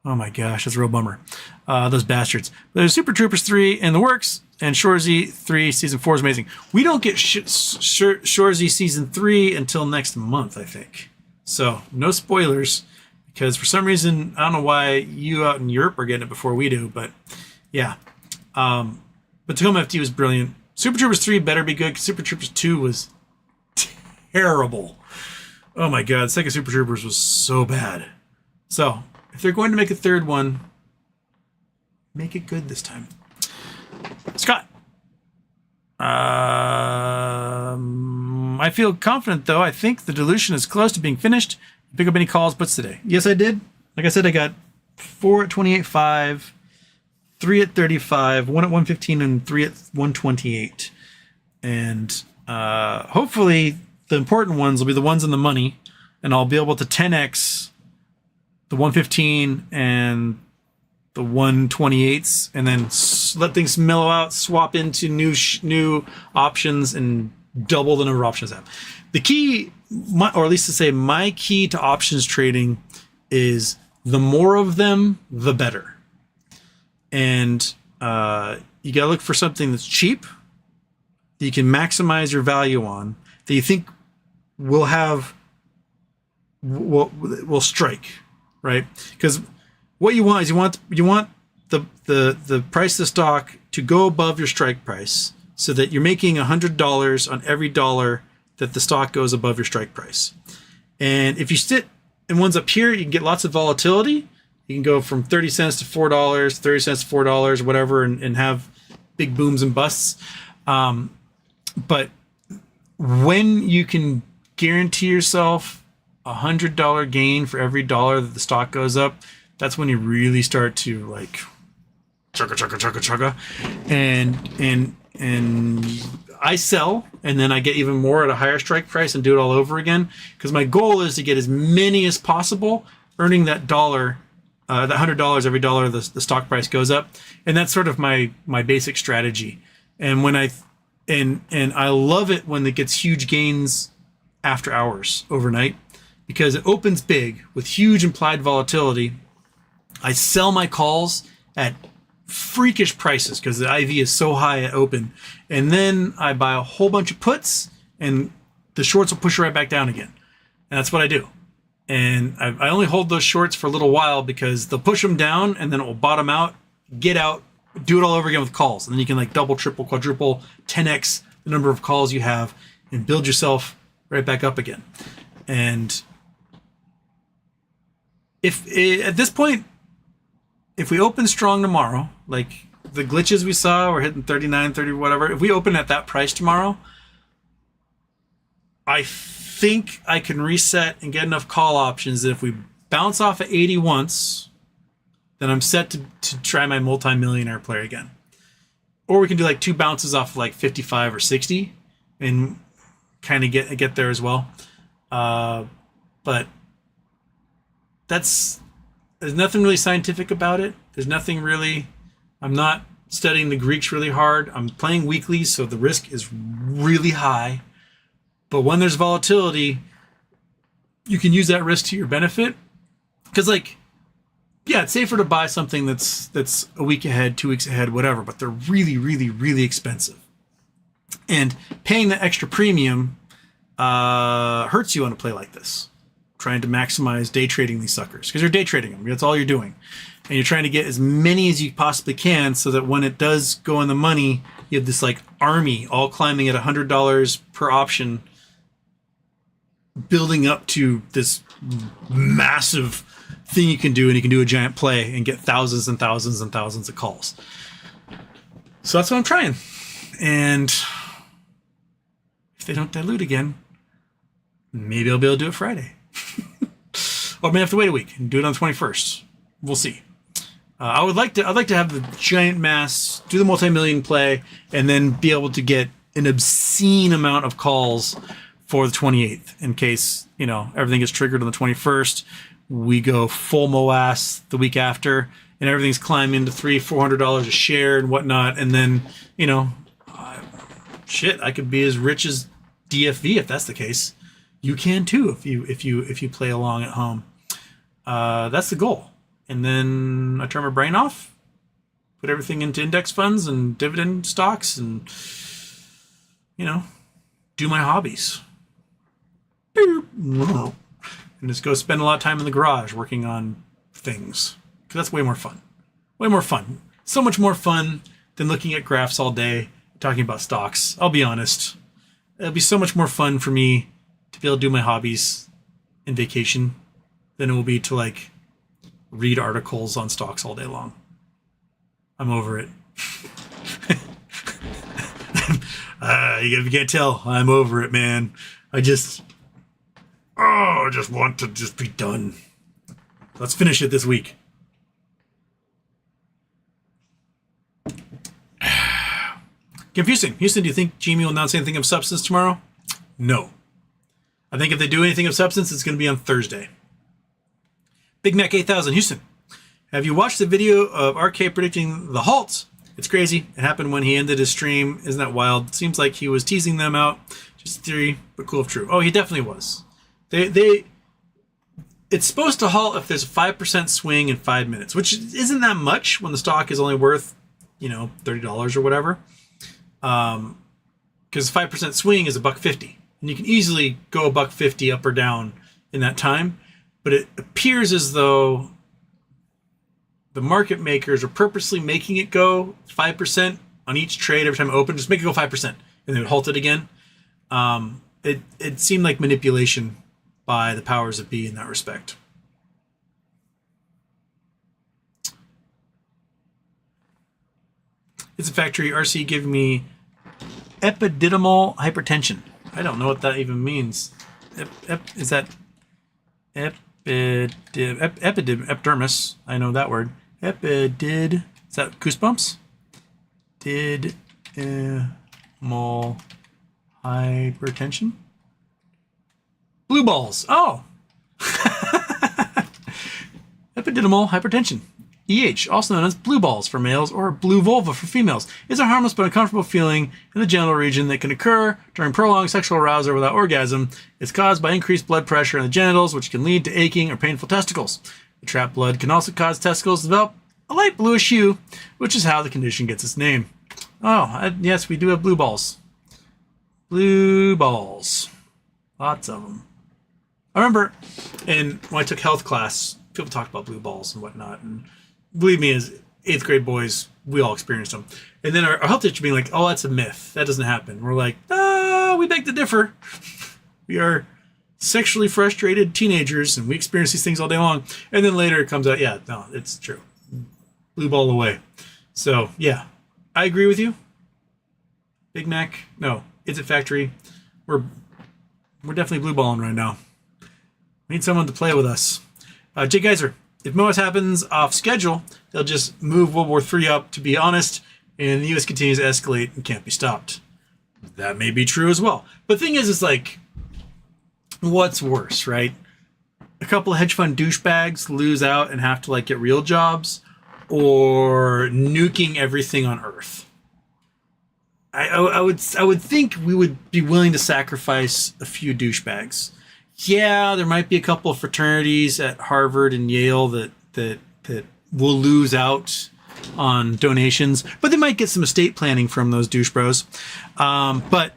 Oh my gosh, that's a real bummer. Those bastards. There's Super Troopers 3 in the works, and Shorzy 3 Season 4 is amazing. We don't get Shorzy Season 3 until next month, I think. So, no spoilers, because for some reason, I don't know why you out in Europe are getting it before we do, but yeah. But Tacoma FD was brilliant. Super Troopers 3 better be good, because Super Troopers 2 was terrible. Oh my god, the second Super Troopers was so bad. So, if they're going to make a third one, make it good this time. Scott. I feel confident, though. I think the dilution is close to being finished. Pick up any calls, puts today. Yes, I did. Like I said, I got 4 at 28.5, 3 at 35, 1 at 115, and 3 at 128. And hopefully the important ones will be the ones in the money, and I'll be able to 10x the 115 and the 128s, and then let things mellow out, swap into new options, and double the number of options I have. The key, or at least to say my key to options trading, is the more of them, the better. And you got to look for something that's cheap, that you can maximize your value on, that you think will strike, right? Because what you want is you want the price of the stock to go above your strike price, so that you're making $100 on every dollar that the stock goes above your strike price. And if you sit in ones up here, you can get lots of volatility. You can go from 30 cents to $4, 30 cents to $4, whatever, and have big booms and busts. But when you can guarantee yourself $100 gain for every dollar that the stock goes up, that's when you really start to like chugga. And I sell, and then I get even more at a higher strike price and do it all over again. Because my goal is to get as many as possible, earning that dollar, that $100 every dollar the stock price goes up. And that's sort of my basic strategy. And when I love it when it gets huge gains after hours overnight, because it opens big with huge implied volatility. I sell my calls at freakish prices because the IV is so high at open. And then I buy a whole bunch of puts, and the shorts will push right back down again. And that's what I do. And I only hold those shorts for a little while because they'll push them down, and then it will bottom out, get out, do it all over again with calls. And then you can like double, triple, quadruple, 10x the number of calls you have and build yourself right back up again. And if at this point, if we open strong tomorrow, like the glitches we saw, we're hitting 39, 30, whatever. If we open at that price tomorrow, I think I can reset and get enough call options that if we bounce off at 80 once, then I'm set to try my multi-millionaire play again. Or we can do like 2 bounces off of like 55 or 60 and kind of get there as well. But there's nothing really scientific about it. There's nothing really, I'm not studying the Greeks really hard. I'm playing weekly, so the risk is really high. But when there's volatility, you can use that risk to your benefit. Because like, yeah, it's safer to buy something that's a week ahead, 2 weeks ahead, whatever, but they're really, really, really expensive. And paying the extra premium hurts you on a play like this. Trying to maximize day trading these suckers, because you're day trading them. That's all you're doing. And you're trying to get as many as you possibly can so that when it does go in the money, you have this like army all climbing at $100 per option, building up to this massive thing you can do, and you can do a giant play and get thousands and thousands and thousands of calls. So that's what I'm trying. And if they don't dilute again, maybe I'll be able to do it Friday. Or I may have to wait a week and do it on the 21st. We'll see. I'd like to have the giant mass, do the multi-million play, and then be able to get an obscene amount of calls for the 28th in case, everything gets triggered on the 21st. We go full MOASS the week after, and everything's climbing to $300-400 a share and whatnot. And then, I could be as rich as DFV if that's the case. You can too if you play along at home. That's the goal. And then I turn my brain off, put everything into index funds and dividend stocks, and do my hobbies. And just go spend a lot of time in the garage working on things, because that's way more fun. Way more fun. So much more fun than looking at graphs all day talking about stocks. I'll be honest. It'll be so much more fun for me to be able to do my hobbies in vacation than it will be to read articles on stocks all day long. I'm over it. You can't tell. I'm over it, man. I just want to just be done. Let's finish it this week. Confusing. Houston, do you think Jimmy will announce anything of substance tomorrow? No. I think if they do anything of substance, it's going to be on Thursday. Big Mac 8000, Houston. Have you watched the video of RK predicting the halts? It's crazy. It happened when he ended his stream. Isn't that wild? It seems like he was teasing them out. Just a theory, but cool if true. Oh, he definitely was. It's supposed to halt if there's a 5% swing in 5 minutes, which isn't that much when the stock is only worth, $30 or whatever. Because 5% swing is $1.50, and you can easily go $1.50 up or down in that time. But it appears as though the market makers are purposely making it go 5% on each trade every time it opens. Just make it go 5%, and then it would halt it again. It seemed like manipulation by the powers that be in that respect. It's a factory. RC giving me epididymal hypertension. I don't know what that even means. Is that epidermis? I know that word. Is that goosebumps? Didymal hypertension. Blue balls. Oh. Epididymal hypertension. EH, also known as blue balls for males or blue vulva for females, is a harmless but uncomfortable feeling in the genital region that can occur during prolonged sexual arousal without orgasm. It's caused by increased blood pressure in the genitals, which can lead to aching or painful testicles. The trapped blood can also cause testicles to develop a light bluish hue, which is how the condition gets its name. Oh, yes, we do have blue balls. Blue balls. Lots of them. I remember when I took health class, people talked about blue balls and whatnot, and believe me, as 8th grade boys, we all experienced them. And then our health teacher being like, oh, that's a myth. That doesn't happen. We're like, we beg to differ. We are sexually frustrated teenagers, and we experience these things all day long. And then later it comes out, yeah, no, it's true. Blue ball away. So, yeah, I agree with you. Big Mac, no, it's a factory. We're definitely blue balling right now. We need someone to play with us. Jay Geyser, if MOASS happens off schedule, they'll just move World War III up, to be honest, and the U.S. continues to escalate and can't be stopped. That may be true as well. But the thing is, it's like, what's worse, right? A couple of hedge fund douchebags lose out and have to get real jobs, or nuking everything on Earth. I would think we would be willing to sacrifice a few douchebags. Yeah, there might be a couple of fraternities at Harvard and Yale that will lose out on donations, but they might get some estate planning from those douche bros. But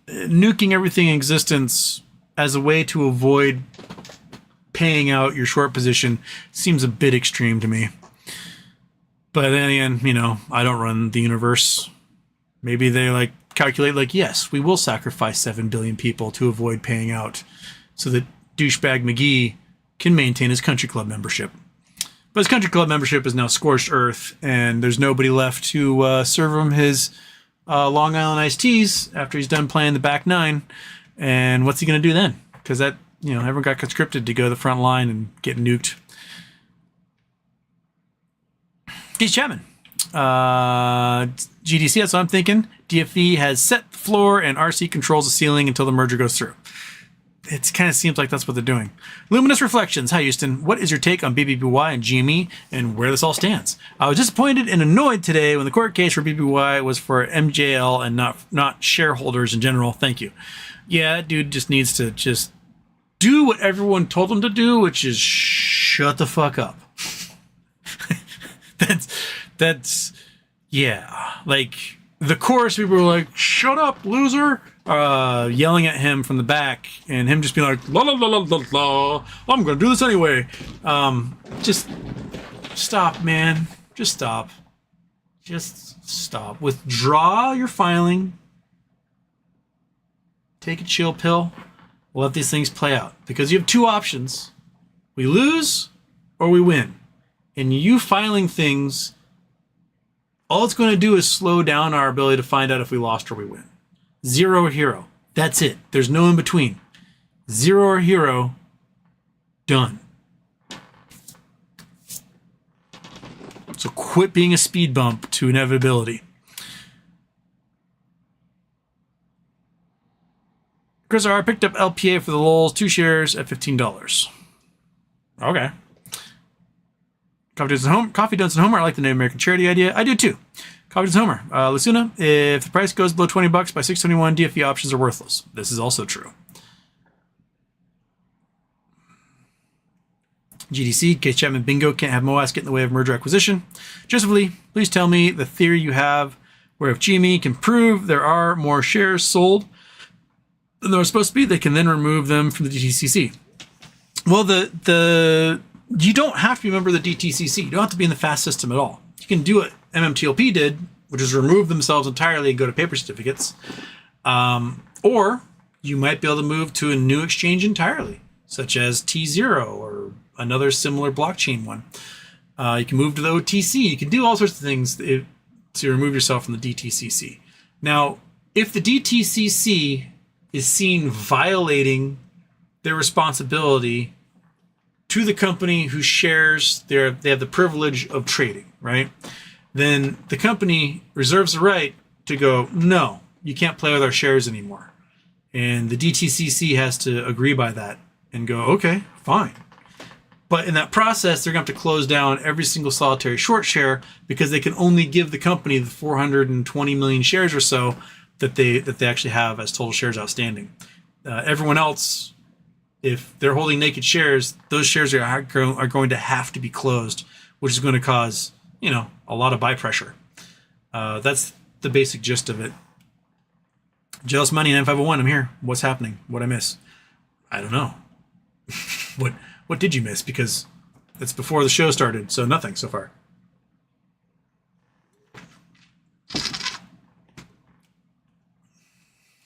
nuking everything in existence as a way to avoid paying out your short position seems a bit extreme to me. But then again, I don't run the universe. Maybe they like calculate like, yes, we will sacrifice 7 billion people to avoid paying out so that douchebag McGee can maintain his country club membership. But his country club membership is now scorched earth, and there's nobody left to serve him his Long Island iced teas after he's done playing the back nine. And what's he going to do then? Because that, everyone got conscripted to go to the front line and get nuked. Keith Chapman. GDC, that's what I'm thinking. DFE has set the floor and RC controls the ceiling until the merger goes through. It kind of seems like that's what they're doing. Luminous Reflections. Hi, Houston. What is your take on BBBY and GME and where this all stands? I was disappointed and annoyed today when the court case for BBBY was for MJL and not shareholders in general. Thank you. Yeah, that dude just needs to just do what everyone told him to do, which is shut the fuck up. That's yeah. Like the chorus people were like, shut up, loser. Yelling at him from the back and him just being like, la la la la la la, I'm gonna do this anyway. Just stop, man. Just stop. Withdraw your filing. Take a chill pill. We'll let these things play out. Because you have two options. We lose or we win. And you filing things, all it's going to do is slow down our ability to find out if we lost or we win. Zero or hero. That's it. There's no in between. Zero or hero. Done. So quit being a speed bump to inevitability. Chris R. picked up LPA for the lulz, 2 shares at $15. Okay. Coffee Duns and Homer. I like the Native American charity idea. I do too. Coffee Duns and Homer. Lucuna, if the price goes below $20 by 621, DFE options are worthless. This is also true. GDC, Case Chapman Bingo, can't have MOASS get in the way of merger acquisition. Joseph Lee, please tell me the theory you have where if GME can prove there are more shares sold than there are supposed to be, they can then remove them from the DTCC. Well, you don't have to be a member of the DTCC. You don't have to be in the FAST system at all. You can do what MMTLP did, which is remove themselves entirely and go to paper certificates. Or you might be able to move to a new exchange entirely, such as T0 or another similar blockchain one. You can move to the OTC. You can do all sorts of things to remove yourself from the DTCC. Now, if the DTCC is seen violating their responsibility to the company whose shares they have the privilege of trading, right? Then the company reserves the right to go, no, you can't play with our shares anymore. And the DTCC has to agree by that and go, okay, fine. But in that process, they're going to have to close down every single solitary short share because they can only give the company the 420 million shares or so that they actually have as total shares outstanding. Everyone else, if they're holding naked shares, those shares are going to have to be closed, which is going to cause, a lot of buy pressure. That's the basic gist of it. Jealous Money 9501, I'm here. What's happening? What'd I miss? I don't know. What did you miss? Because it's before the show started, so nothing so far.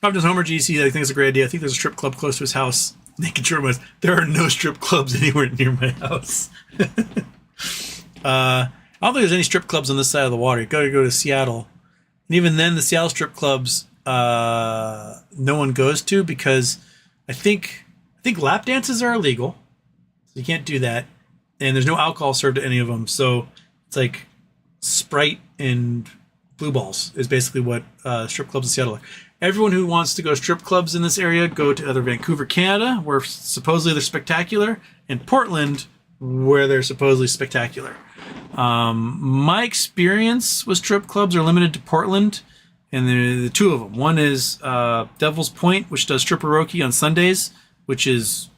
Compton's Homer GC, I think it's a great idea. I think there's a strip club close to his house. Naked journalist. There are no strip clubs anywhere near my house. I don't think there's any strip clubs on this side of the water. You got to go to Seattle. And even then, the Seattle strip clubs, no one goes to because I think lap dances are illegal. So you can't do that. And there's no alcohol served at any of them. So it's like Sprite and Blue Balls is basically what strip clubs in Seattle are. Everyone who wants to go to strip clubs in this area, go to either Vancouver, Canada, where supposedly they're spectacular, and Portland, where they're supposedly spectacular. My experience with strip clubs are limited to Portland, and the two of them. One is Devil's Point, which does stripperoke on Sundays, which is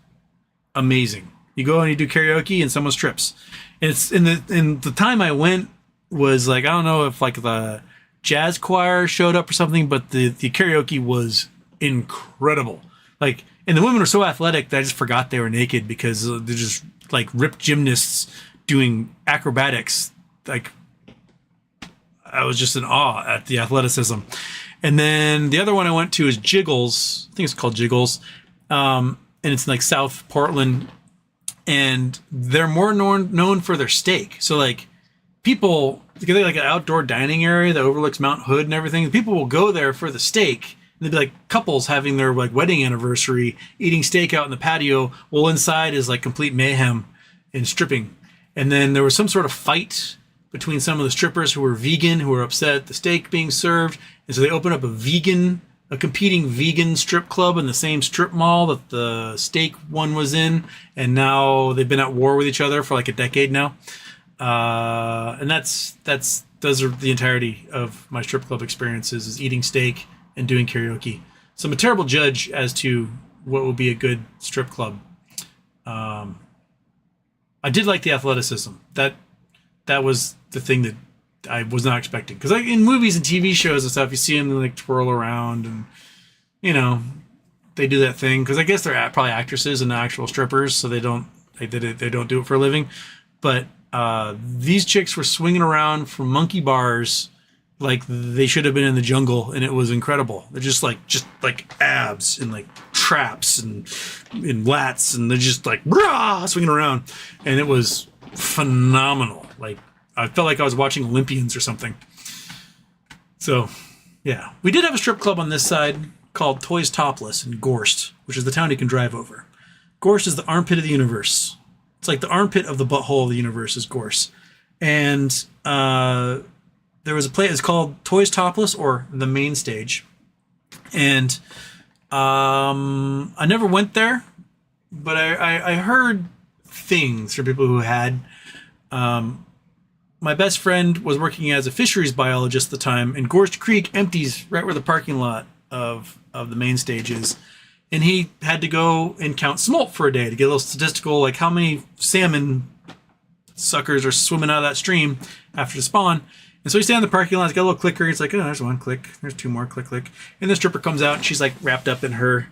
amazing. You go and you do karaoke, and someone strips. And it's in the time I went was like, I don't know if like the jazz choir showed up or something, but the karaoke was incredible. Like, and the women were so athletic that I just forgot they were naked because they're just like ripped gymnasts doing acrobatics. Like, I was just in awe at the athleticism. And then the other one I went to is Jiggles. I think it's called Jiggles. And it's like South Portland. And they're more known for their steak. So like people, they like an outdoor dining area that overlooks Mount Hood and everything. People will go there for the steak. And they'd be like couples having their like wedding anniversary, eating steak out in the patio. Well, inside is like complete mayhem and stripping. And then there was some sort of fight between some of the strippers who were vegan, who were upset at the steak being served. And so they opened up a competing vegan strip club in the same strip mall that the steak one was in. And now they've been at war with each other for like a decade now. And those are the entirety of my strip club experiences, is eating steak and doing karaoke. So I'm a terrible judge as to what would be a good strip club. I did like the athleticism. That was the thing that I was not expecting. Because like in movies and TV shows and stuff, you see them like twirl around and, you know, they do that thing. Because I guess they're probably actresses and actual strippers, so they don't do it for a living. But these chicks were swinging around from monkey bars like they should have been in the jungle, and it was incredible. They're just like abs and like traps and lats, and they're just like rah, swinging around, and it was phenomenal. Like I felt like I was watching Olympians or something. So yeah, we did have a strip club on this side called Toys Topless in Gorst, which is the town you can drive over. Gorst is the armpit of the universe. It's like the armpit of the butthole of the universe is Gorst. And there was a play, it's called Toys Topless, or The Main Stage. And I never went there, but I heard things from people who had. My best friend was working as a fisheries biologist at the time, and Gorst Creek empties right where the parking lot of the Main Stage is. And he had to go and count smolt for a day to get a little statistical, like how many salmon suckers are swimming out of that stream after the spawn. And so he's standing in the parking lot, he's got a little clicker, he's like, oh, there's one, click, there's two more, click, click. And the stripper comes out, and she's like wrapped up in her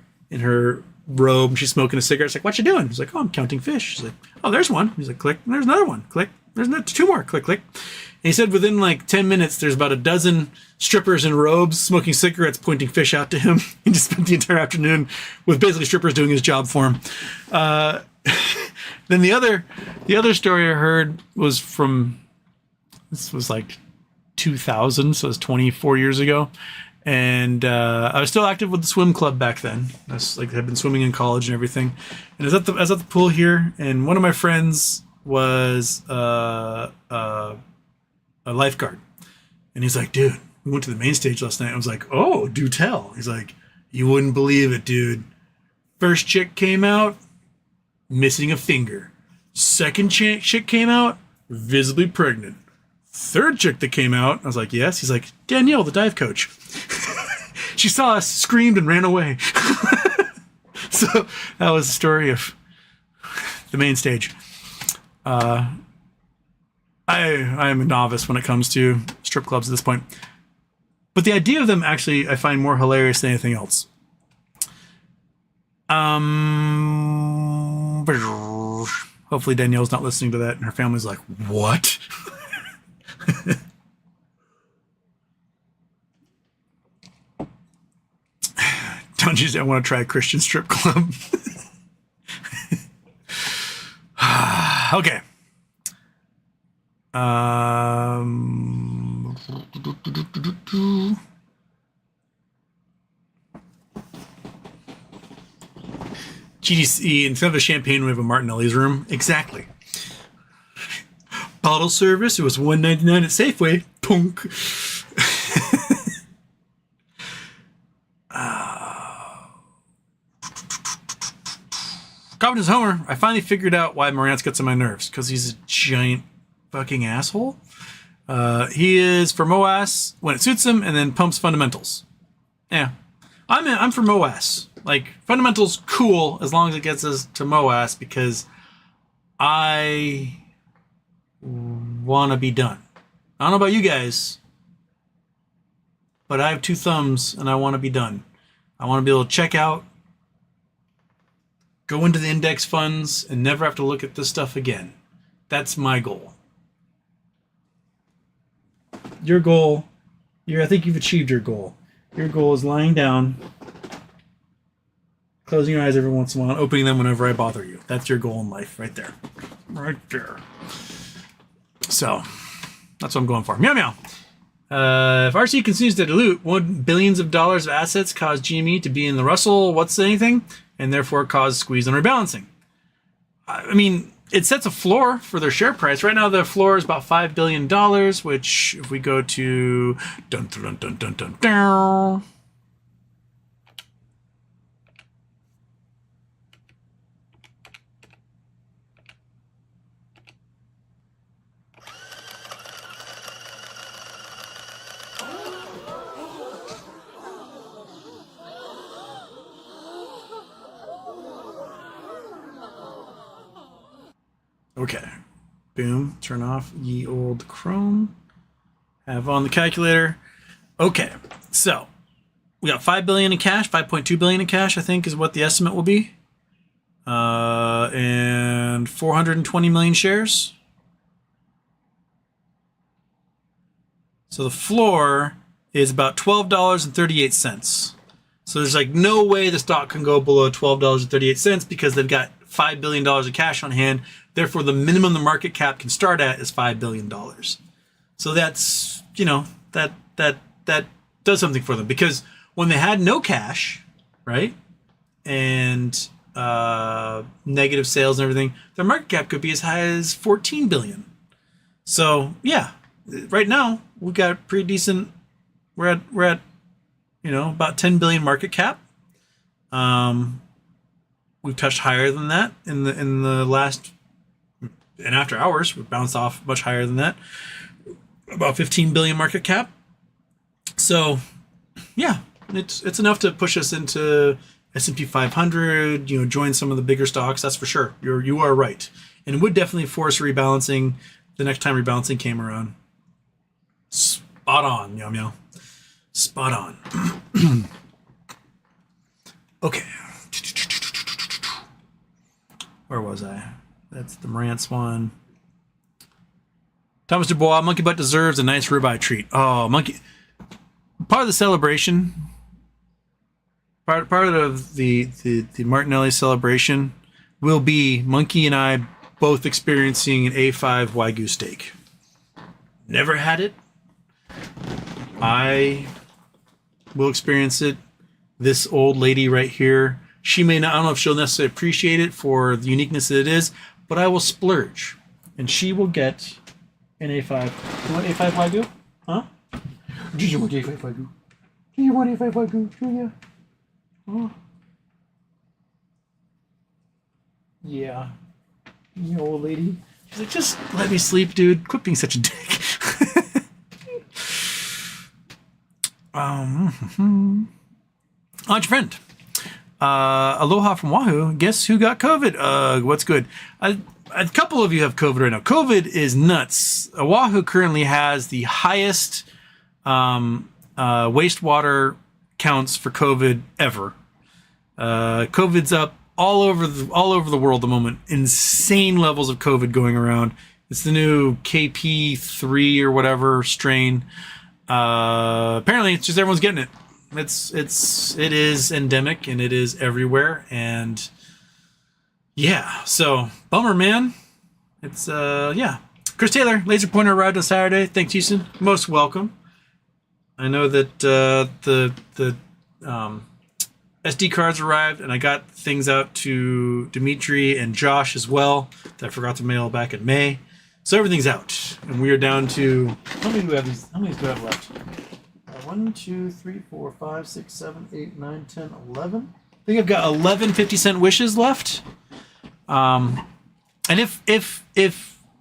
robe, and she's smoking a cigarette. It's like, what you doing? He's like, oh, I'm counting fish. She's like, oh, there's one. He's like, click, and there's another one, click, there's two more, click, click. And he said within like 10 minutes, there's about a dozen strippers in robes smoking cigarettes, pointing fish out to him. He just spent the entire afternoon with basically strippers doing his job for him. Then the other story I heard was from, this was like 2000, so it was 24 years ago. And I was still active with the swim club back then. I was like, had been swimming in college and everything. And I was at the pool here, and one of my friends was a lifeguard. And he's like, dude, we went to the Main Stage last night. I was like, oh, do tell. He's like, you wouldn't believe it, dude. First chick came out, missing a finger. Second chick came out, visibly pregnant. Third chick that came out, I was like, yes. He's like, Danielle, the dive coach. She saw us, screamed, and ran away. So that was the story of the Main Stage. I am a novice when it comes to strip clubs at this point. But the idea of them actually I find more hilarious than anything else. Hopefully Danielle's not listening to that and her family's like, what? Don't you say I want to try a Christian strip club? Okay. GTC, instead of a champagne, we have a Martinelli's room. Exactly. Bottle service, it was $1.99 at Safeway. Punk. Confidence Homer, I finally figured out why Morantz gets on my nerves. Because he's a giant fucking asshole. He is for MOASS when it suits him, and then pumps fundamentals. Yeah. I'm for MOASS. Like, fundamentals, cool, as long as it gets us to MOASS, because I want to be done. I don't know about you guys, but I have two thumbs, and I want to be done. I want to be able to check out, go into the index funds, and never have to look at this stuff again. That's my goal. your goal, I think you've achieved your goal. Your goal is lying down, closing your eyes every once in a while, opening them whenever I bother you. That's your goal in life, right there. Right there. So, that's what I'm going for. Meow meow. If RC continues to dilute, would billions of dollars of assets cause GME to be in the Russell what's anything, and therefore cause squeeze and rebalancing? I mean, it sets a floor for their share price. Right now, the floor is about $5 billion, which if we go to dun dun dun dun dun dun. Okay, boom, turn off ye old Chrome, have on the calculator. Okay, so we got 5 billion in cash, 5.2 billion in cash, I think is what the estimate will be. And 420 million shares. So the floor is about $12.38. So there's like no way the stock can go below $12.38 because they've got $5 billion of cash on hand. Therefore, the minimum the market cap can start at is $5 billion. So that's, that does something for them, because when they had no cash, right, and negative sales and everything, their market cap could be as high as 14 billion. So yeah, right now we got pretty decent. We're at about 10 billion market cap. We've touched higher than that in the last. And after hours, we bounced off much higher than that, about 15 billion market cap. So, yeah, it's enough to push us into S&P 500. Join some of the bigger stocks. That's for sure. You are right, and it would definitely force rebalancing the next time rebalancing came around. Spot on, meow meow. Spot on. Okay, where was I? That's the Marantz one. Thomas Dubois, Monkey Butt deserves a nice ribeye treat. Oh, Monkey. Part of the celebration, part of the Martinelli celebration will be Monkey and I both experiencing an A5 Wagyu steak. Never had it. I will experience it. This old lady right here, she may not, I don't know if she'll necessarily appreciate it for the uniqueness that it is, but I will splurge, and she will get an A5. You want A5 Wagyu? Huh? Do you want A5 Wagyu? Do you want A5 Wagyu? Do you? Oh. Yeah. You old lady. She's like, just let me sleep, dude. Quit being such a dick. On your friend. Aloha from Wahoo. Guess who got COVID? What's good? A couple of you have COVID right now. COVID is nuts. Oahu currently has the highest wastewater counts for COVID ever. COVID's up all over the world at the moment. Insane levels of COVID going around. It's the new KP3 or whatever strain. Apparently, it's just everyone's getting it. It is endemic, and it is everywhere, and yeah, so bummer, man. It's yeah. Chris Taylor, laser pointer arrived on Saturday. Thanks, Houston. Most welcome. I know that the SD cards arrived, and I got things out to Dimitri and Josh as well that I forgot to mail back in May. So everything's out, and we are down to how many do we have? How many do we have left? 1, 2, 3, 4, 5, 6, 7, 8, 9, 10, 11. I think I've got 11 50-cent wishes left. And if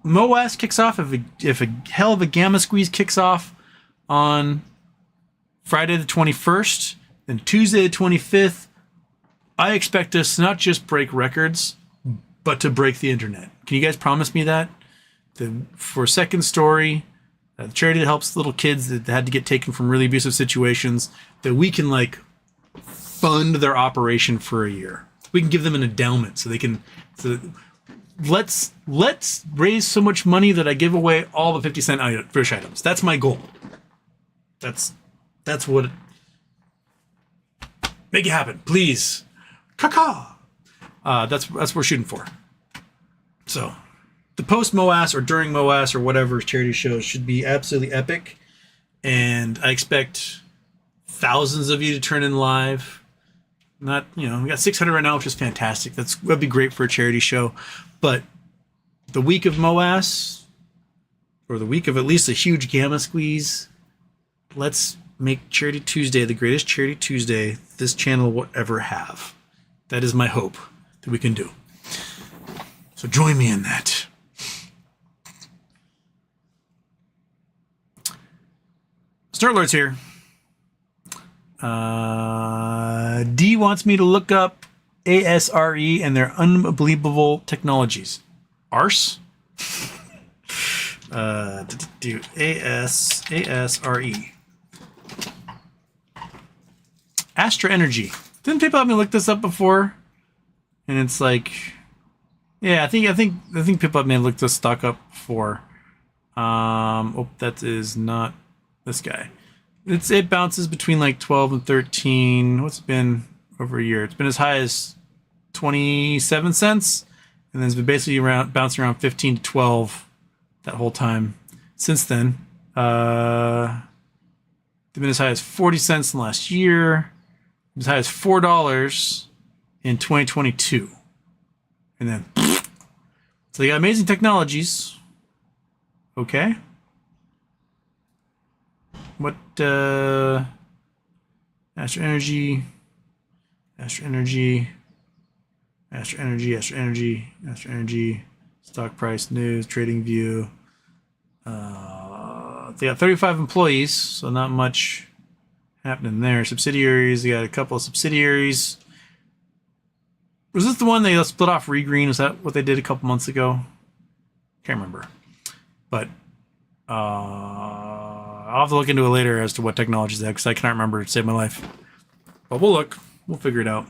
MOASS kicks off, if a hell of a gamma squeeze kicks off on Friday the 21st, then Tuesday the 25th, I expect us to not just break records, but to break the internet. Can you guys promise me that? For Second Story, the charity that helps little kids that had to get taken from really abusive situations, that we can fund their operation for a year. We can give them an endowment so they can. So let's raise so much money that I give away all the 50-cent fish items. That's my goal. That's what. Make it happen, please. Caca. That's what we're shooting for. So, the post MOASS or during MOASS or whatever charity shows should be absolutely epic, and I expect thousands of you to turn in live. Not, we got 600 right now, which is fantastic. That'd be great for a charity show, but the week of MOASS, or the week of at least a huge gamma squeeze, let's make Charity Tuesday the greatest Charity Tuesday this channel will ever have. That is my hope that we can do. So join me in that. Start alerts here. D wants me to look up ASRE and their unbelievable technologies. ARSE? Do ASRE. Astra Energy. Didn't people have me look this up before? And it's like, yeah, I think people have me look this stock up before. That is not this guy. It bounces between like 12 and 13. What's it been over a year? It's been as high as 27 cents, and then it's been basically bouncing around 15 to 12 that whole time. Since then, they've been as high as 40 cents in the last year, as high as $4 in 2022, and then so they got amazing technologies. Okay. What, Astra Energy, stock price news, trading view. They got 35 employees, so not much happening there. Subsidiaries, they got a couple of subsidiaries. Was this the one they split off Regreen? Was that what they did a couple months ago? Can't remember. But, I'll have to look into it later as to what technologies they have, because I cannot remember to save my life. But we'll look. We'll figure it out.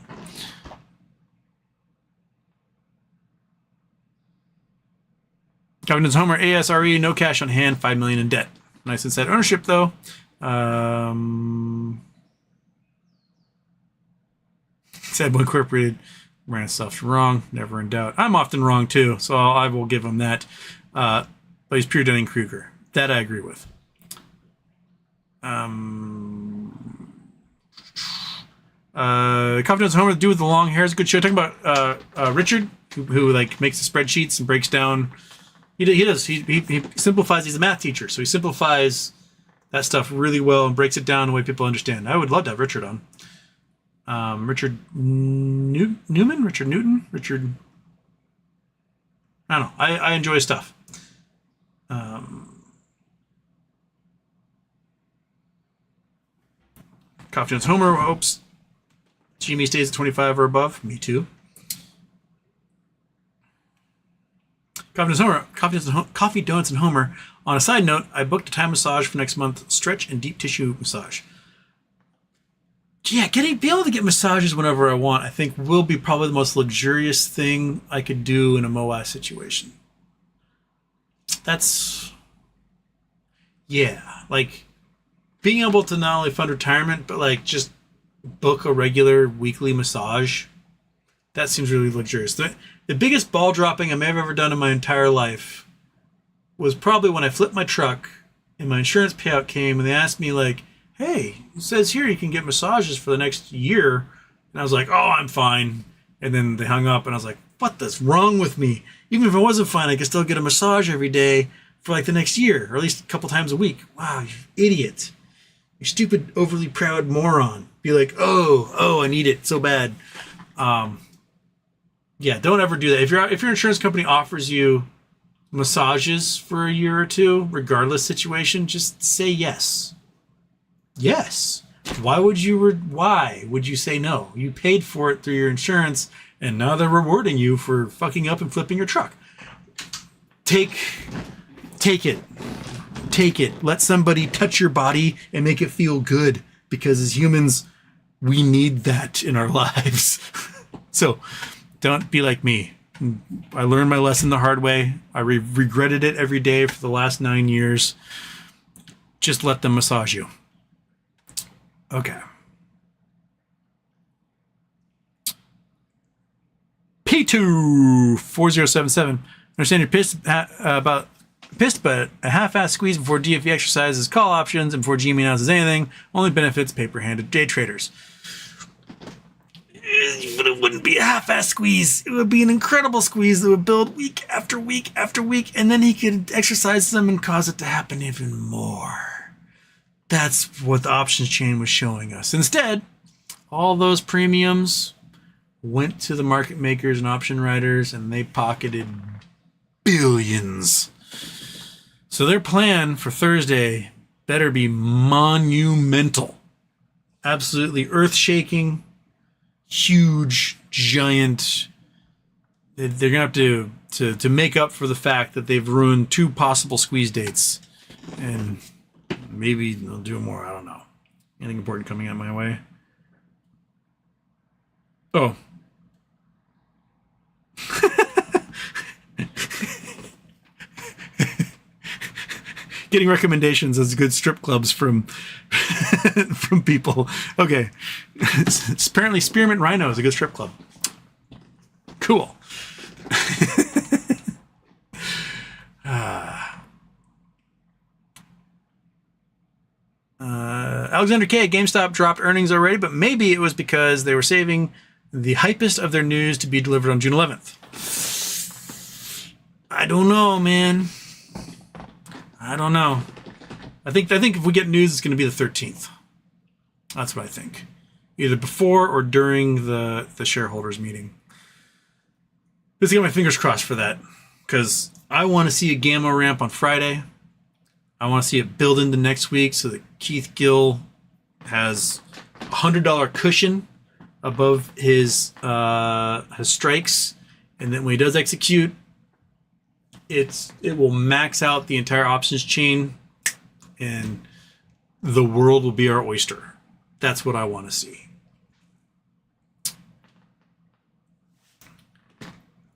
Confidence Homer, ASRE, no cash on hand, $5 million in debt. Nice inside ownership, though. Sad Incorporated ran itself wrong. Never in doubt. I'm often wrong, too, so I will give him that. But he's pure Dunning-Kruger. That I agree with. Confidence Homer, the dude with the long hair, is a good show. Talking about Richard, who like makes the spreadsheets and breaks down. He simplifies. He's a math teacher, so he simplifies that stuff really well and breaks it down in a way people understand. I would love to have Richard on. Richard Newman. I don't know. I enjoy his stuff. Confidence Homer hopes Jimmy stays at 25 or above. Me too. Coffee, Donuts, and Homer. On a side note, I booked a Thai massage for next month. Stretch and deep tissue massage. Yeah, being able to get massages whenever I want, I think will be probably the most luxurious thing I could do in a MOASS situation. Like being able to not only fund retirement, but like just book a regular weekly massage. That seems really luxurious. The biggest ball dropping I may have ever done in my entire life was probably when I flipped my truck and my insurance payout came and they asked me like, hey, it says here you can get massages for the next year. And I was like, oh, I'm fine. And then they hung up and I was like, what is wrong with me? Even if I wasn't fine, I could still get a massage every day for like the next year, or at least a couple times a week. Wow, you idiot. You stupid, overly proud moron. Be like, oh, I need it so bad. Yeah, don't ever do that. If your insurance company offers you massages for a year or two, regardless situation, just say yes. Yes. Why would you say no? You paid for it through your insurance, and now they're rewarding you for fucking up and flipping your truck. Take it. Take it. Let somebody touch your body and make it feel good, because as humans, we need that in our lives. So don't be like me. I learned my lesson the hard way. I regretted it every day for the last 9 years. Just let them massage you. Okay. P24077. Understand you're pissed but a half-ass squeeze before DFE exercises call options and before GME announces anything. Only benefits paper-handed day traders. But it wouldn't be a half-ass squeeze. It would be an incredible squeeze that would build week after week after week, and then he could exercise them and cause it to happen even more. That's what the options chain was showing us. Instead, all those premiums went to the market makers and option writers, and they pocketed billions. So their plan for Thursday better be monumental. Absolutely earth-shaking, huge, giant. They're going to have to make up for the fact that they've ruined 2 possible squeeze dates. And maybe they'll do more. I don't know. Anything important coming out my way? Oh. Getting recommendations as good strip clubs from from people. Okay. It's apparently Spearmint Rhino is a good strip club. Cool. Alexander K. GameStop dropped earnings already, but maybe it was because they were saving the hypest of their news to be delivered on June 11th. I don't know, man. I don't know. I think if we get news, it's going to be the 13th. That's what I think. Either before or during the shareholders meeting. Let's get my fingers crossed for that, because I want to see a gamma ramp on Friday. I want to see it build into next week so that Keith Gill has a $100 cushion above his strikes, and then when he does execute, it will max out the entire options chain, and the world will be our oyster. That's what I want to see.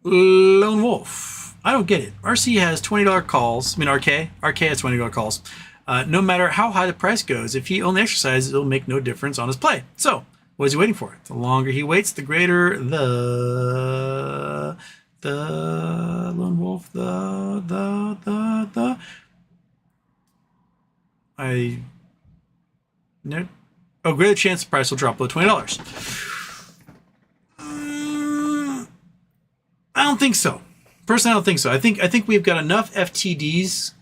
Lone Wolf. I don't get it. RC has $20 calls. RK has $20 calls. No matter how high the price goes, if he only exercises, it'll make no difference on his play. So, what is he waiting for? The longer he waits, the greater the Lone Wolf, greater chance the price will drop below $20. I don't think so. Personally, I don't think so. I think we've got enough FTDs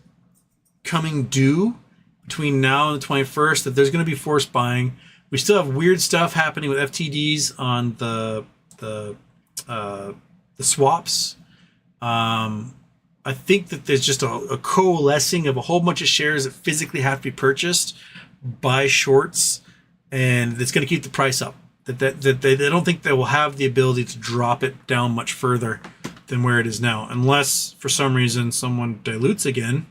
coming due between now and the 21st that there's going to be forced buying. We still have weird stuff happening with FTDs on the swaps. I think that there's just a coalescing of a whole bunch of shares that physically have to be purchased by shorts, and it's going to keep the price up. That they don't think they will have the ability to drop it down much further than where it is now, unless for some reason someone dilutes again.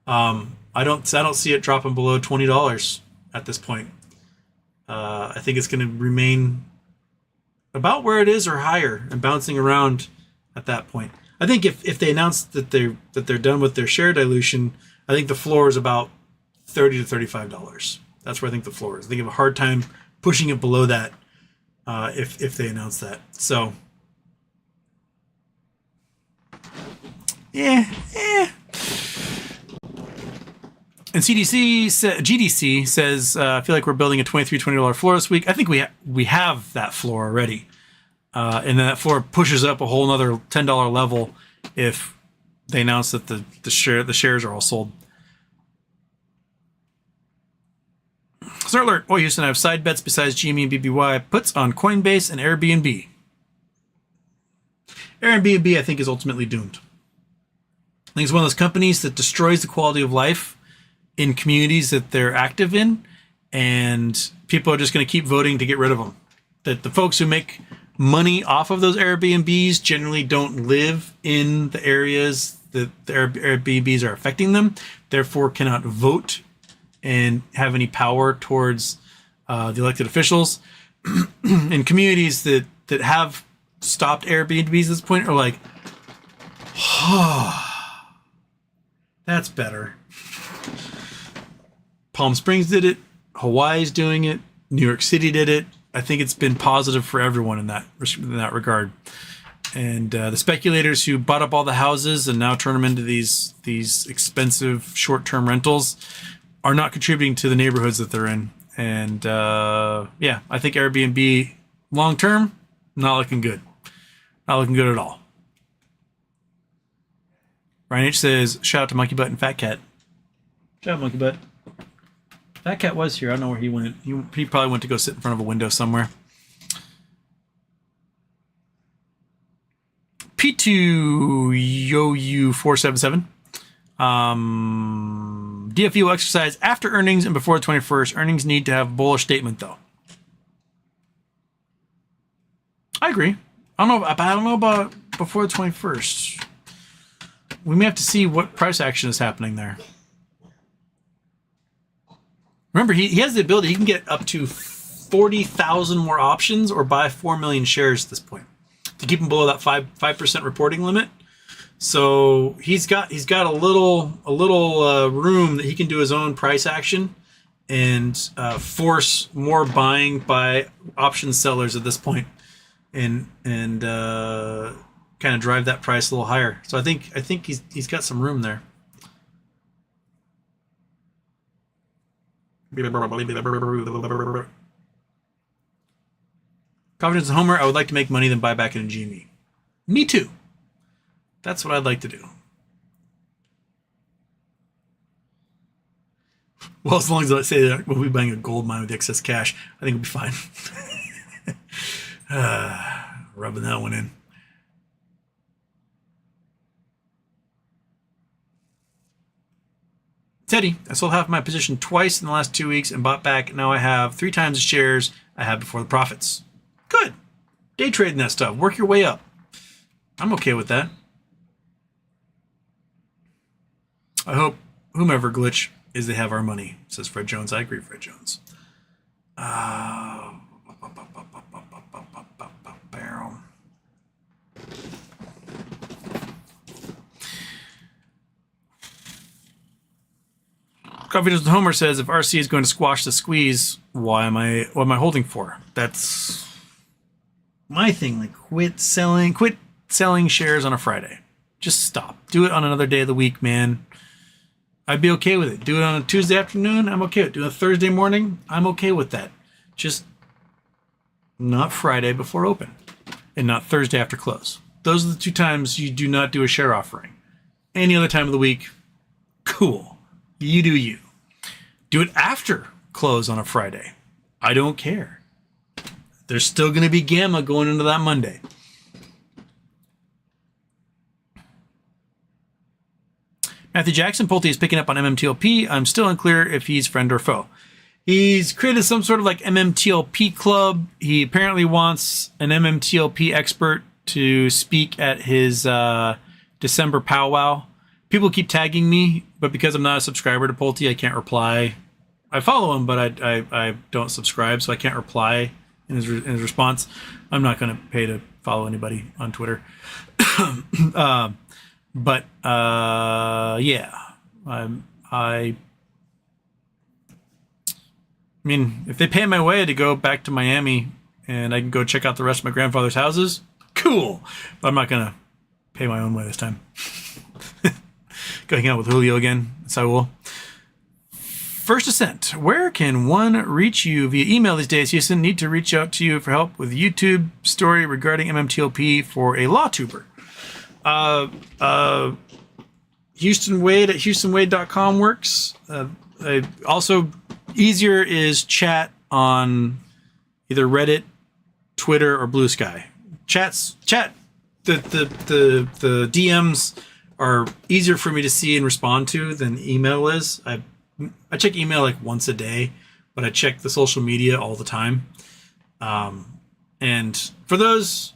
I don't see it dropping below $20 at this point. I think it's going to remain about where it is or higher and bouncing around at that point. I think if they announce that they're done with their share dilution, I think the floor is about $30 to $35. That's where I think the floor is. I think I have a hard time pushing it below that if they announce that. So yeah. And GDC says, I feel like we're building a $20 floor this week. I think we have that floor already. And then that floor pushes up a whole another $10 level if they announce that the shares are all sold. Start alert. Oh, Houston, I have side bets besides GME and BBY puts on Coinbase and Airbnb. Airbnb, I think, is ultimately doomed. I think it's one of those companies that destroys the quality of life in communities that they're active in, and people are just going to keep voting to get rid of them. That the folks who make money off of those Airbnbs generally don't live in the areas that the Airbnbs are affecting them, therefore cannot vote and have any power towards the elected officials. In communities that have stopped Airbnbs at this point are like, that's better. Palm Springs did it. Hawaii's doing it. New York City did it. I think it's been positive for everyone in that regard. And the speculators who bought up all the houses and now turn them into these expensive short-term rentals are not contributing to the neighborhoods that they're in. And yeah, I think Airbnb long-term, not looking good. Not looking good at all. Ryan H says, shout out to Monkey Butt and Fat Cat. Shout out, Monkey Butt. Fat Cat was here. I don't know where he went. He probably went to go sit in front of a window somewhere. P2YoU477. DFE will exercise after earnings and before the 21st. Earnings need to have a bullish statement, though. I agree. I don't know about before the 21st. We may have to see what price action is happening there. Remember, he has the ability. He can get up to 40,000 more options or buy 4 million shares at this point to keep him below that 5% reporting limit. So he's got a little room that he can do his own price action and force more buying by option sellers at this point, and kind of drive that price a little higher. So I think he's got some room there. Confidence in Homer. I would like to make money, then buy back in GME. Me too. That's what I'd like to do. Well, as long as I say that we'll be buying a gold mine with excess cash, I think we'll be fine. Rubbing that one in. Teddy, I sold half my position twice in the last 2 weeks and bought back. Now I have 3 times the shares I had before the profits. Good. Day trading that stuff. Work your way up. I'm okay with that. I hope whomever glitch is they have our money, says Fred Jones. I agree, Fred Jones. Confidence with Homer says, if RC is going to squash the squeeze, what am I holding for? That's my thing. Like, quit selling shares on a Friday. Just stop. Do it on another day of the week, man. I'd be okay with it. Do it on a Tuesday afternoon, I'm okay with it. Do it a Thursday morning, I'm okay with that. Just not Friday before open and not Thursday after close. Those are the 2 times you do not do a share offering. Any other time of the week, cool. You do you. Do it after close on a Friday. I don't care. There's still going to be gamma going into that Monday. Matthew Jackson, Pulte is picking up on MMTLP. I'm still unclear if he's friend or foe. He's created some sort of like MMTLP club. He apparently wants an MMTLP expert to speak at his December powwow. People keep tagging me, but because I'm not a subscriber to Pulte, I can't reply. I follow him, but I don't subscribe, so I can't reply in his response. I'm not going to pay to follow anybody on Twitter. But yeah, I mean, if they pay my way to go back to Miami and I can go check out the rest of my grandfather's houses, cool. But I'm not going to pay my own way this time. Go hang out with Julio again. Saul. First Ascent. Where can one reach you via email these days? Houston, need to reach out to you for help with YouTube story regarding MMTLP for a law tuber. Houston Wade at HoustonWade.com works. Also, easier is chat on either Reddit, Twitter, or Blue Sky. Chat. The DMs are easier for me to see and respond to than email is. I check email like once a day, but I check the social media all the time. And for those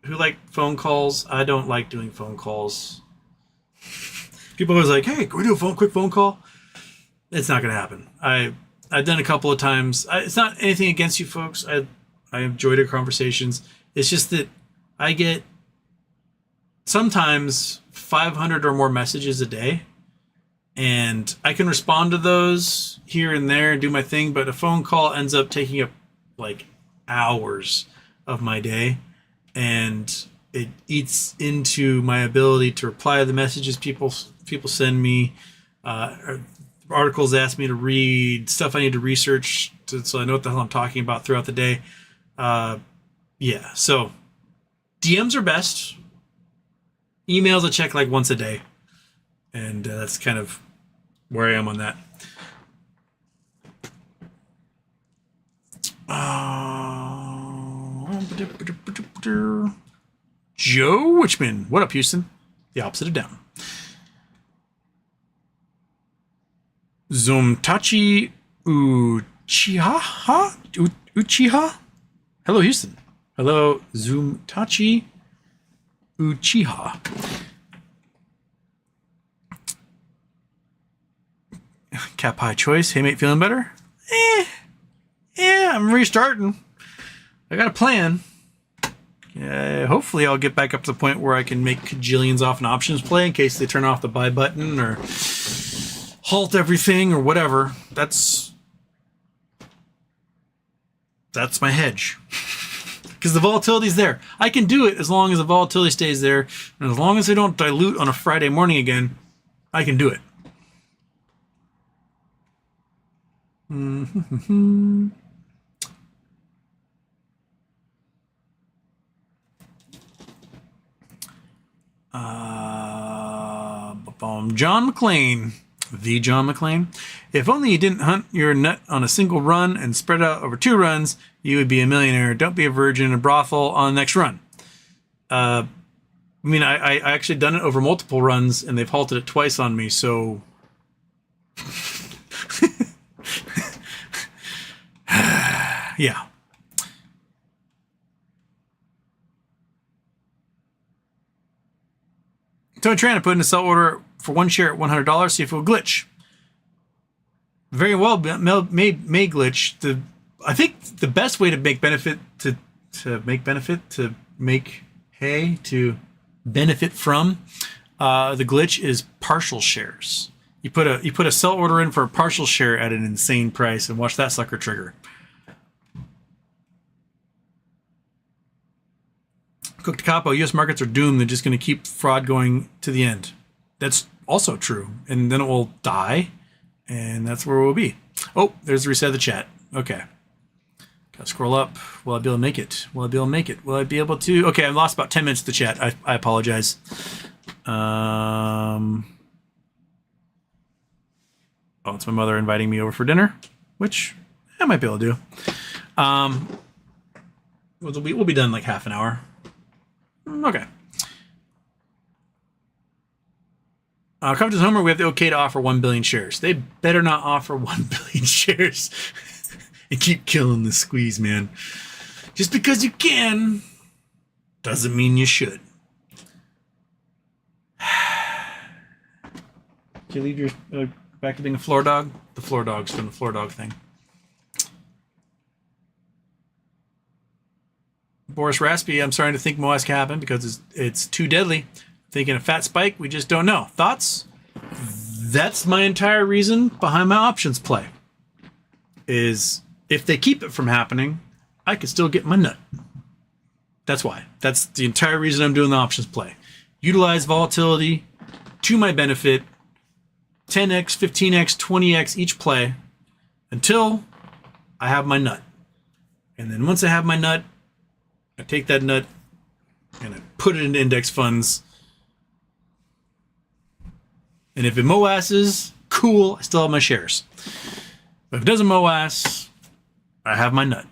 who like phone calls, I don't like doing phone calls. People are always like, hey, can we do a quick phone call? It's not going to happen. I've done a couple of times. It's not anything against you folks. I enjoyed our conversations. It's just that I get sometimes 500 or more messages a day. And I can respond to those here and there and do my thing, but a phone call ends up taking up like hours of my day, and it eats into my ability to reply to the messages people send me, articles they ask me to read, stuff I need to research so I know what the hell I'm talking about throughout the day. Yeah, so DMs are best. Emails I check like once a day, and that's kind of where I am on that. Joe Witchman, what up, Houston? The opposite of down. Zomtachi Uchiha? Hello, Houston. Hello, Zomtachi Uchiha. Cap high choice. Hey, mate, feeling better? Yeah, I'm restarting. I got a plan. Hopefully I'll get back up to the point where I can make cajillions off an options play in case they turn off the buy button or halt everything or whatever. That's my hedge. Because the volatility's there. I can do it as long as the volatility stays there. And as long as I don't dilute on a Friday morning again, I can do it. John McClain, the John McClain. If only you didn't hunt your nut on a single run and spread out over 2 runs, you would be a millionaire. Don't be a virgin in a brothel on the next run. I actually done it over multiple runs, and they've halted it twice on me, so... yeah. Tony Tran, put in a sell order for 1 share at $100. See if it will glitch. Very well may glitch. I think the best way to make benefit to benefit from the glitch is partial shares. You put a sell order in for a partial share at an insane price and watch that sucker trigger. Cook to Capo, U.S. markets are doomed. They're just going to keep fraud going to the end. That's also true. And then it will die, and that's where we'll be. Oh, there's the reset of the chat. Okay. Gotta scroll up. Will I be able to make it? Will I be able to? Okay, I lost about 10 minutes of the chat. I apologize. Oh, it's my mother inviting me over for dinner, which I might be able to do. We'll be done in like half an hour. Okay. Come to Homer, we have the okay to offer 1 billion shares. They better not offer 1 billion shares and keep killing the squeeze, man. Just because you can doesn't mean you should. Did you leave your back to being a floor dog? The floor dog's doing the floor dog thing. Boris Raspy, I'm starting to think MOASS can happen because it's too deadly. Thinking a fat spike, we just don't know. Thoughts? That's my entire reason behind my options play. Is if they keep it from happening, I could still get my nut. That's why. That's the entire reason I'm doing the options play. Utilize volatility to my benefit. 10x, 15x, 20x each play until I have my nut. And then once I have my nut, I take that nut and I put it into index funds. And if it MOASSes, cool, I still have my shares. But if it doesn't MOASS, I have my nut.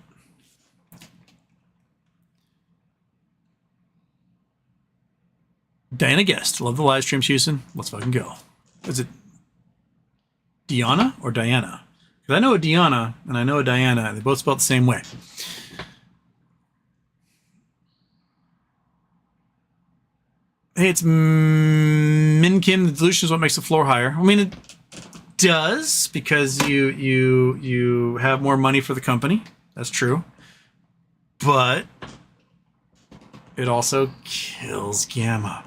Diana Guest, love the live streams, Houston. Let's fucking go. Is it Diana or Diana? Because I know a Diana and I know a Diana. They both spelled the same way. Hey, it's Min Kim. The dilution is what makes the floor higher. I mean, it does because you have more money for the company. That's true. But it also kills gamma.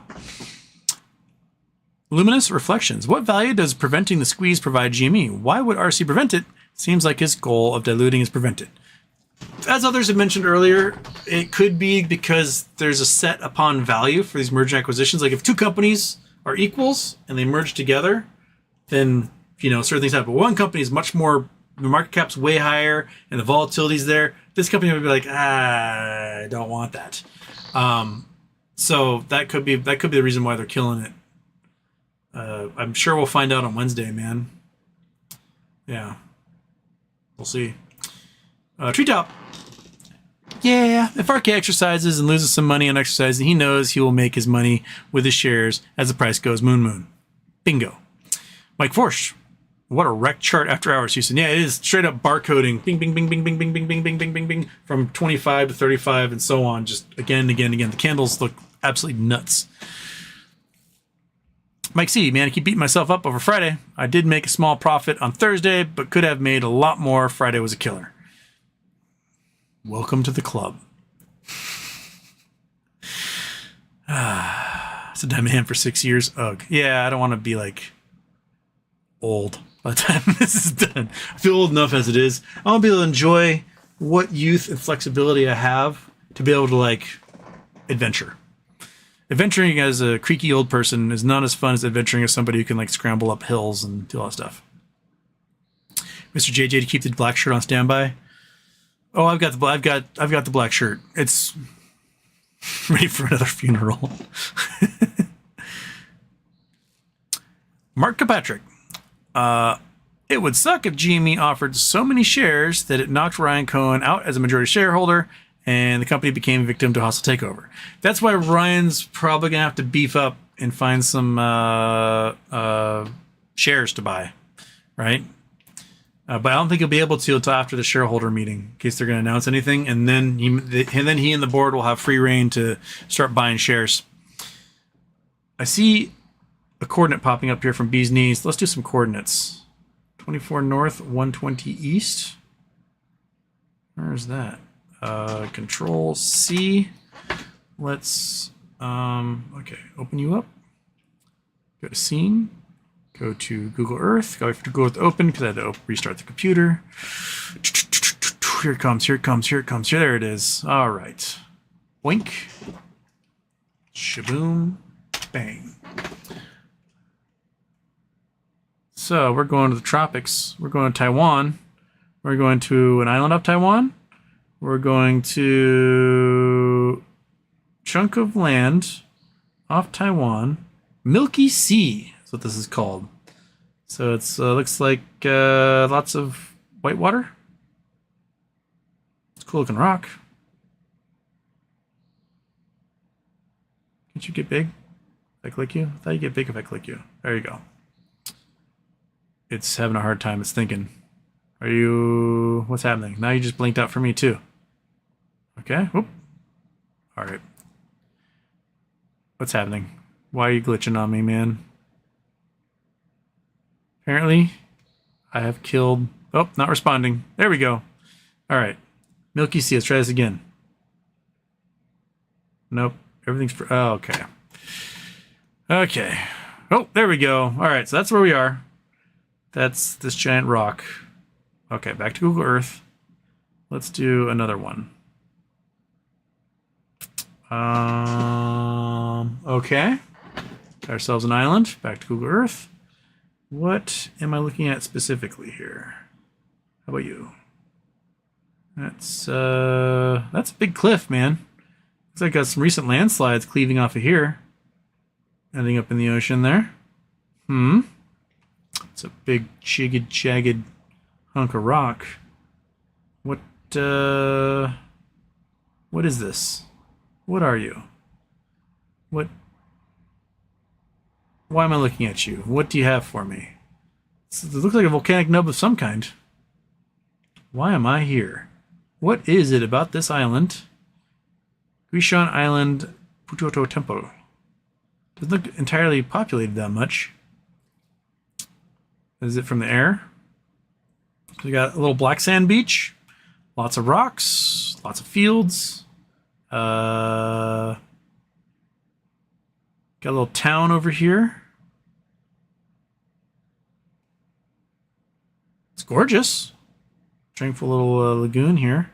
Luminous reflections. What value does preventing the squeeze provide GME? Why would RC prevent it? Seems like his goal of diluting is prevented. As others have mentioned earlier, it could be because there's a set upon value for these merger acquisitions. Like if two companies are equals and they merge together, then certain things happen. But one company is much more, the market cap's way higher and the volatility's there. This company would be like, I don't want that. So that could be the reason why they're killing it. I'm sure we'll find out on Wednesday, man. Yeah, we'll see. Treetop. Yeah, if RK exercises and loses some money on exercising, he knows he will make his money with his shares as the price goes moon. Bingo. Mike Forsch. What a wreck chart after hours, Houston. Yeah, it is straight up barcoding. Bing, bing, bing, bing, bing, bing, bing, bing, bing, bing, bing, bing, from 25 to 35 and so on. Just again. The candles look absolutely nuts. Mike C, man, I keep beating myself up over Friday. I did make a small profit on Thursday, but could have made a lot more. Friday was a killer. Welcome to the club. It's a diamond hand for 6 years. Ugh. Yeah, I don't want to be like old by the time this is done. I feel old enough as it is. I want to be able to enjoy what youth and flexibility I have to be able to like adventure. Adventuring as a creaky old person is not as fun as adventuring as somebody who can like scramble up hills and do all that stuff. Mr. JJ to keep the black shirt on standby. Oh, I've got the black shirt. It's ready for another funeral. Mark Kilpatrick. It would suck if GME offered so many shares that it knocked Ryan Cohen out as a majority shareholder and the company became a victim to a hostile takeover. That's why Ryan's probably going to have to beef up and find some shares to buy, right? But I don't think he'll be able to until after the shareholder meeting, in case they're going to announce anything. And then he and the board will have free reign to start buying shares. I see a coordinate popping up here from Bee's Knees. Let's do some coordinates. 24 north, 120 east. Where's that? Control C. Let's, okay, open you up. Go to scene. Go to Google Earth. Go to Google Earth open because I had to restart the computer. Here it comes. There it is. All right. Boink. Shaboom. Bang. So we're going to the tropics. We're going to Taiwan. We're going to an island off Taiwan. We're going to chunk of land off Taiwan. Milky Sea is what this is called. So it's looks like lots of white water. It's a cool looking rock. Can't you get big if I click you? I thought you get big if I click you. There you go. It's having a hard time. It's thinking. Are you... What's happening? Now you just blinked out for me too. Okay. Whoop. All right. What's happening? Why are you glitching on me, man? Apparently, I have killed... Oh, not responding. There we go. All right. Milky Sea. Let's try this again. Nope. Everything's... Oh, okay. Okay. Oh, there we go. All right. So that's where we are. That's this giant rock. Okay. Back to Google Earth. Let's do another one. Okay. Got ourselves an island. Back to Google Earth. What am I looking at specifically here? How about you? That's a big cliff, man. Looks like I got some recent landslides cleaving off of here. Ending up in the ocean there. It's a big jagged hunk of rock. What is this? What are you? What? Why am I looking at you? What do you have for me? It looks like a volcanic nub of some kind. Why am I here? What is it about this island? Guishan Island, Putoto Temple. Doesn't look entirely populated that much. Is it from the air? We got a little black sand beach, lots of rocks, lots of fields. Got a little town over here. gorgeous. Tranquil little lagoon here.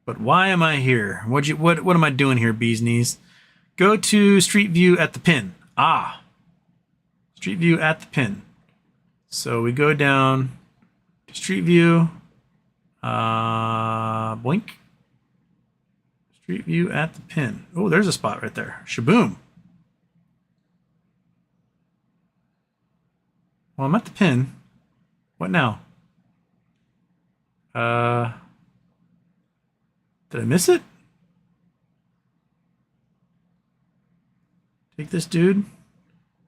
But why am I here? What am I doing here, bee's knees? Go to Street View at the pin. Ah. Street View at the pin. So we go down to Street View. Boink. Street View at the pin. Oh, there's a spot right there. Shaboom. Well, I'm at the pin. What now? Did I miss it? Take this dude.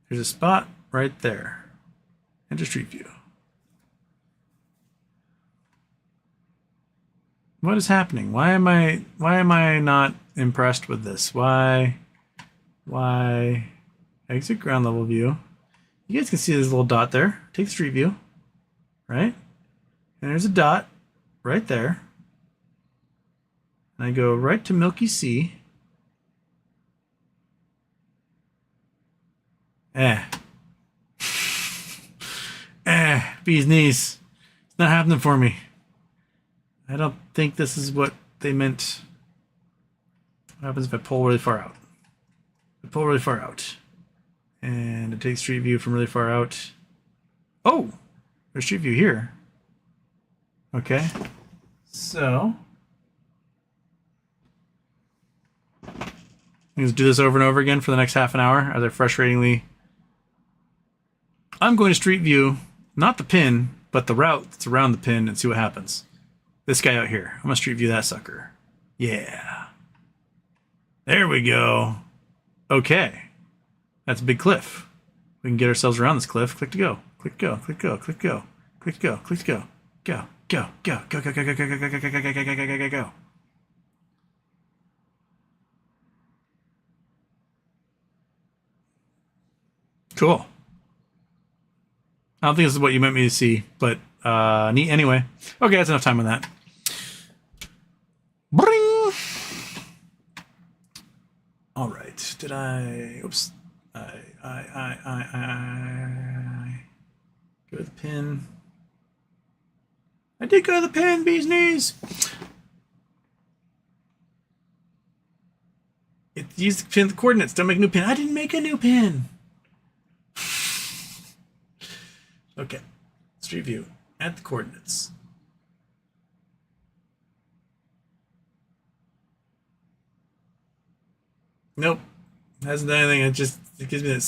There's a spot right there. Enter Street View. What is happening? Why am I not impressed with this? Why exit ground level view? You guys can see this little dot there. Take the Street View. Right? And there's a dot right there. And I go right to Milky Sea. Bee's knees. It's not happening for me. I don't think this is what they meant. What happens if I pull really far out? I pull really far out. And it takes Street View from really far out. Oh! There's Street View here. Okay. So I'm going to do this over and over again for the next half an hour as I frustratingly... I'm going to Street View, not the pin, but the route that's around the pin and see what happens. This guy out here. I'm going to Street View that sucker. Yeah. There we go. Okay. That's a big cliff. We can get ourselves around this cliff. Click to go. Click to go. Click to go. Click to go. Click to go. Click to go. Go. Go. Go. Go. Go. Go. Go. Go. Go. Go. Go. Go. Go. Go. Go. Go. Go. Cool. I don't think this is what you meant me to see, but neat anyway. Okay, that's enough time on that. Bring. All right. Did I? Oops. I go to the pin. I did go to the pin. Bee's knees. Use the pin. The coordinates. Don't make a new pin. I didn't make a new pin. Okay, Street View at the coordinates. Nope, hasn't done anything. It gives me that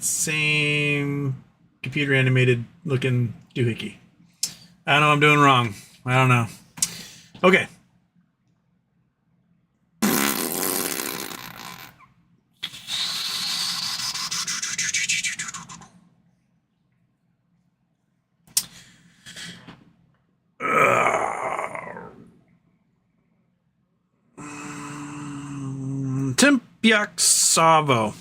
same computer animated looking doohickey. I don't know what I'm doing wrong. I don't know. Okay. Savo.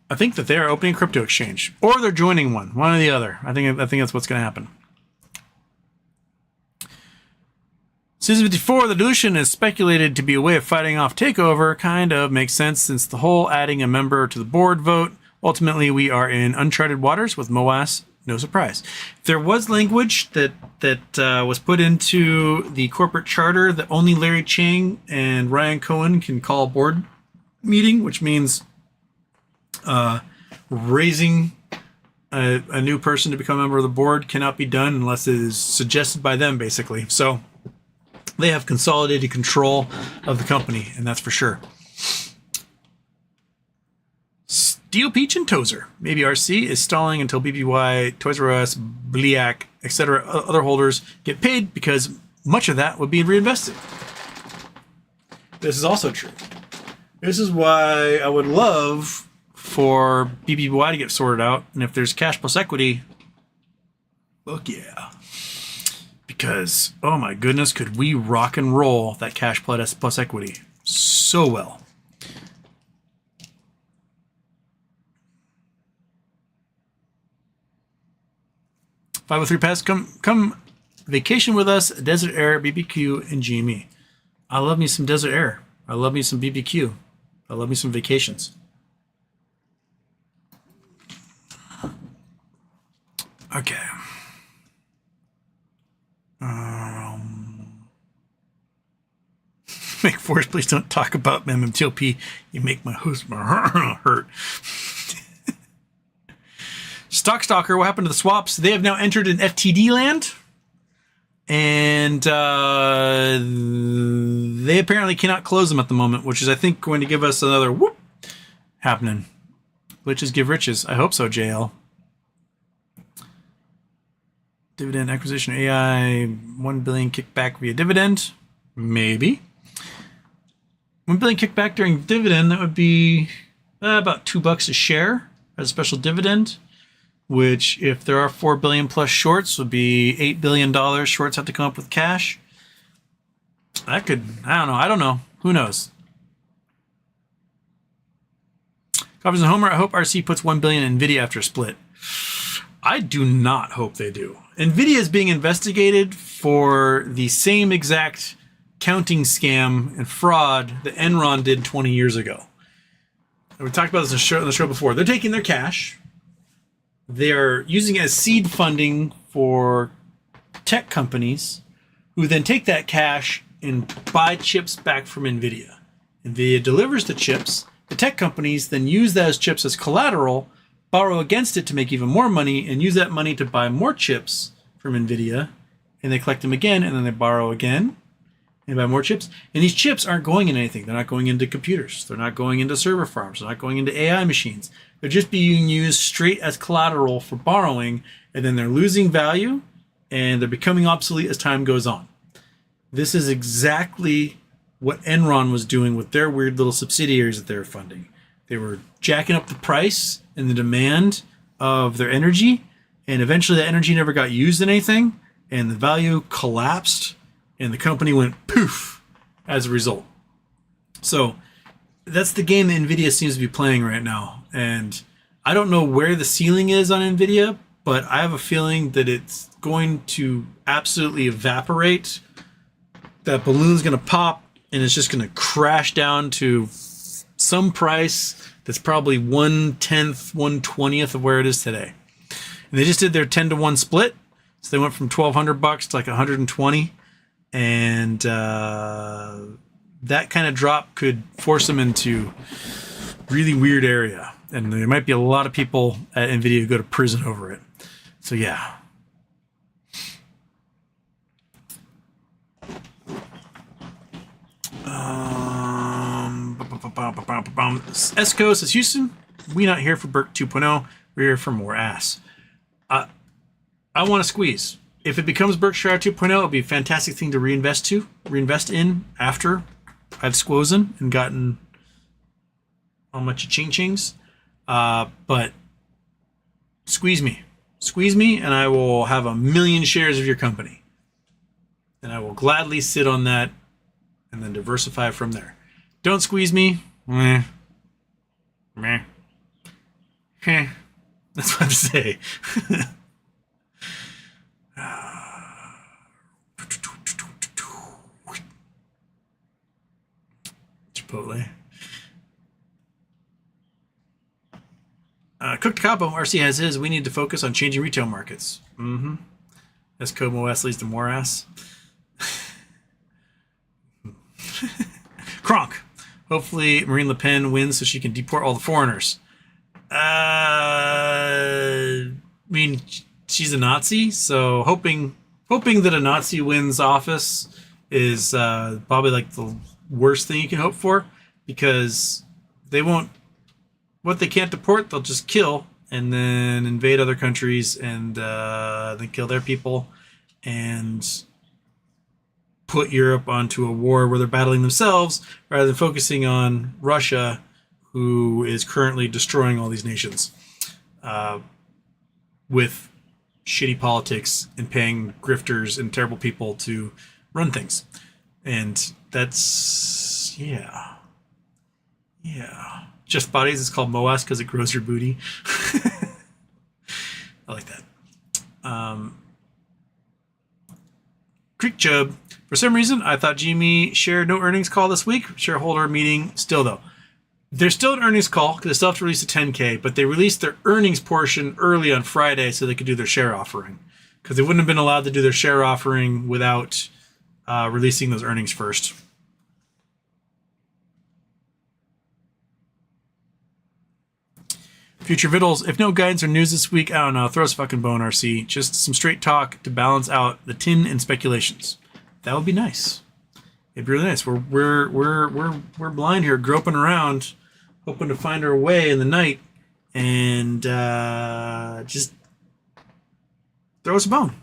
I think that they are opening a crypto exchange, or they're joining one or the other. I think that's what's going to happen. Season 54, the dilution is speculated to be a way of fighting off Takeover. Kind of makes sense since the whole adding a member to the board vote. Ultimately, we are in uncharted waters with MOASS. No surprise. There was language that was put into the corporate charter that only Larry Chang and Ryan Cohen can call board meeting, which means raising a new person to become a member of the board cannot be done unless it is suggested by them, basically. So they have consolidated control of the company, and that's for sure. Steel Peach and Tozer. Maybe RC is stalling until BBY, Toys R Us, Bliak, etc. other holders get paid because much of that would be reinvested. This is also true. This is why I would love for BBY to get sorted out. And if there's cash plus equity, fuck yeah. Because, oh my goodness, could we rock and roll that cash plus equity so well. .503 Pass, come vacation with us, Desert Air, BBQ, and GME. I love me some Desert Air. I love me some BBQ. I love me some vacations. Okay. Make force, please don't talk about MMTLP. You make my host hurt. Stock Stalker, what happened to the swaps? They have now entered an FTD land. And they apparently cannot close them at the moment, which is, I think, going to give us another whoop happening. Glitches give riches. I hope so, JL. Dividend acquisition AI, 1 billion kickback via dividend. Maybe. 1 billion kickback during dividend, that would be about $2 a share as a special dividend, which, if there are 4 billion plus shorts, would be $8 billion shorts have to come up with cash. That could, I don't know. Who knows? Coffees and Homer, I hope RC puts 1 billion in NVIDIA after a split. I do not hope they do. NVIDIA is being investigated for the same exact counting scam and fraud that Enron did 20 years ago. And we talked about this on the show before. They're taking their cash. They're using it as seed funding for tech companies who then take that cash and buy chips back from NVIDIA. NVIDIA delivers the chips. The tech companies then use those chips as collateral, borrow against it to make even more money, and use that money to buy more chips from NVIDIA. And they collect them again, and then they borrow again and buy more chips. And these chips aren't going into anything. They're not going into computers. They're not going into server farms. They're not going into AI machines. They're just being used straight as collateral for borrowing, and then they're losing value, and they're becoming obsolete as time goes on. This is exactly what Enron was doing with their weird little subsidiaries that they were funding. They were jacking up the price and the demand of their energy, and eventually that energy never got used in anything, and the value collapsed, and the company went poof as a result. So that's the game that NVIDIA seems to be playing right now. And I don't know where the ceiling is on NVIDIA, but I have a feeling that it's going to absolutely evaporate. That balloon's going to pop, and it's just going to crash down to some price that's probably 1/10, 1/20th of where it is today. And they just did their 10-to-1 split. So they went from $1,200 to like $120. And that kind of drop could force them into really weird area. And there might be a lot of people at NVIDIA who go to prison over it. So yeah. Esco says, Houston, we not here for Burke 2.0. We're here for more ass. I want to squeeze. If it becomes Berkshire 2.0, it'll be a fantastic thing to reinvest in after I've squozen and gotten a bunch of ching-chings. But squeeze me, and I will have 1 million shares of your company. And I will gladly sit on that and then diversify from there. Don't squeeze me. Meh. That's what I say. Chipotle. Cooked Capo, RC has his. We need to focus on changing retail markets. As MOASS leads to more ass. Kronk. Hopefully Marine Le Pen wins so she can deport all the foreigners. I mean, she's a Nazi, so hoping that a Nazi wins office is probably like the worst thing you can hope for, because they won't. What they can't deport, they'll just kill and then invade other countries and then kill their people and put Europe onto a war where they're battling themselves rather than focusing on Russia, who is currently destroying all these nations with shitty politics and paying grifters and terrible people to run things. And that's, yeah. Just Bodies is called MOASS because it grows your booty. I like that. Creek Chub. For some reason, I thought GME shared no earnings call this week. Shareholder meeting still, though. They're still an earnings call because they still have to release a 10K, but they released their earnings portion early on Friday so they could do their share offering, because they wouldn't have been allowed to do their share offering without releasing those earnings first. Future Vittles, if no guidance or news this week, I don't know, throw us a fucking bone, RC. Just some straight talk to balance out the tin and speculations. That would be nice. It'd be really nice. We're blind here, groping around, hoping to find our way in the night, and just throw us a bone.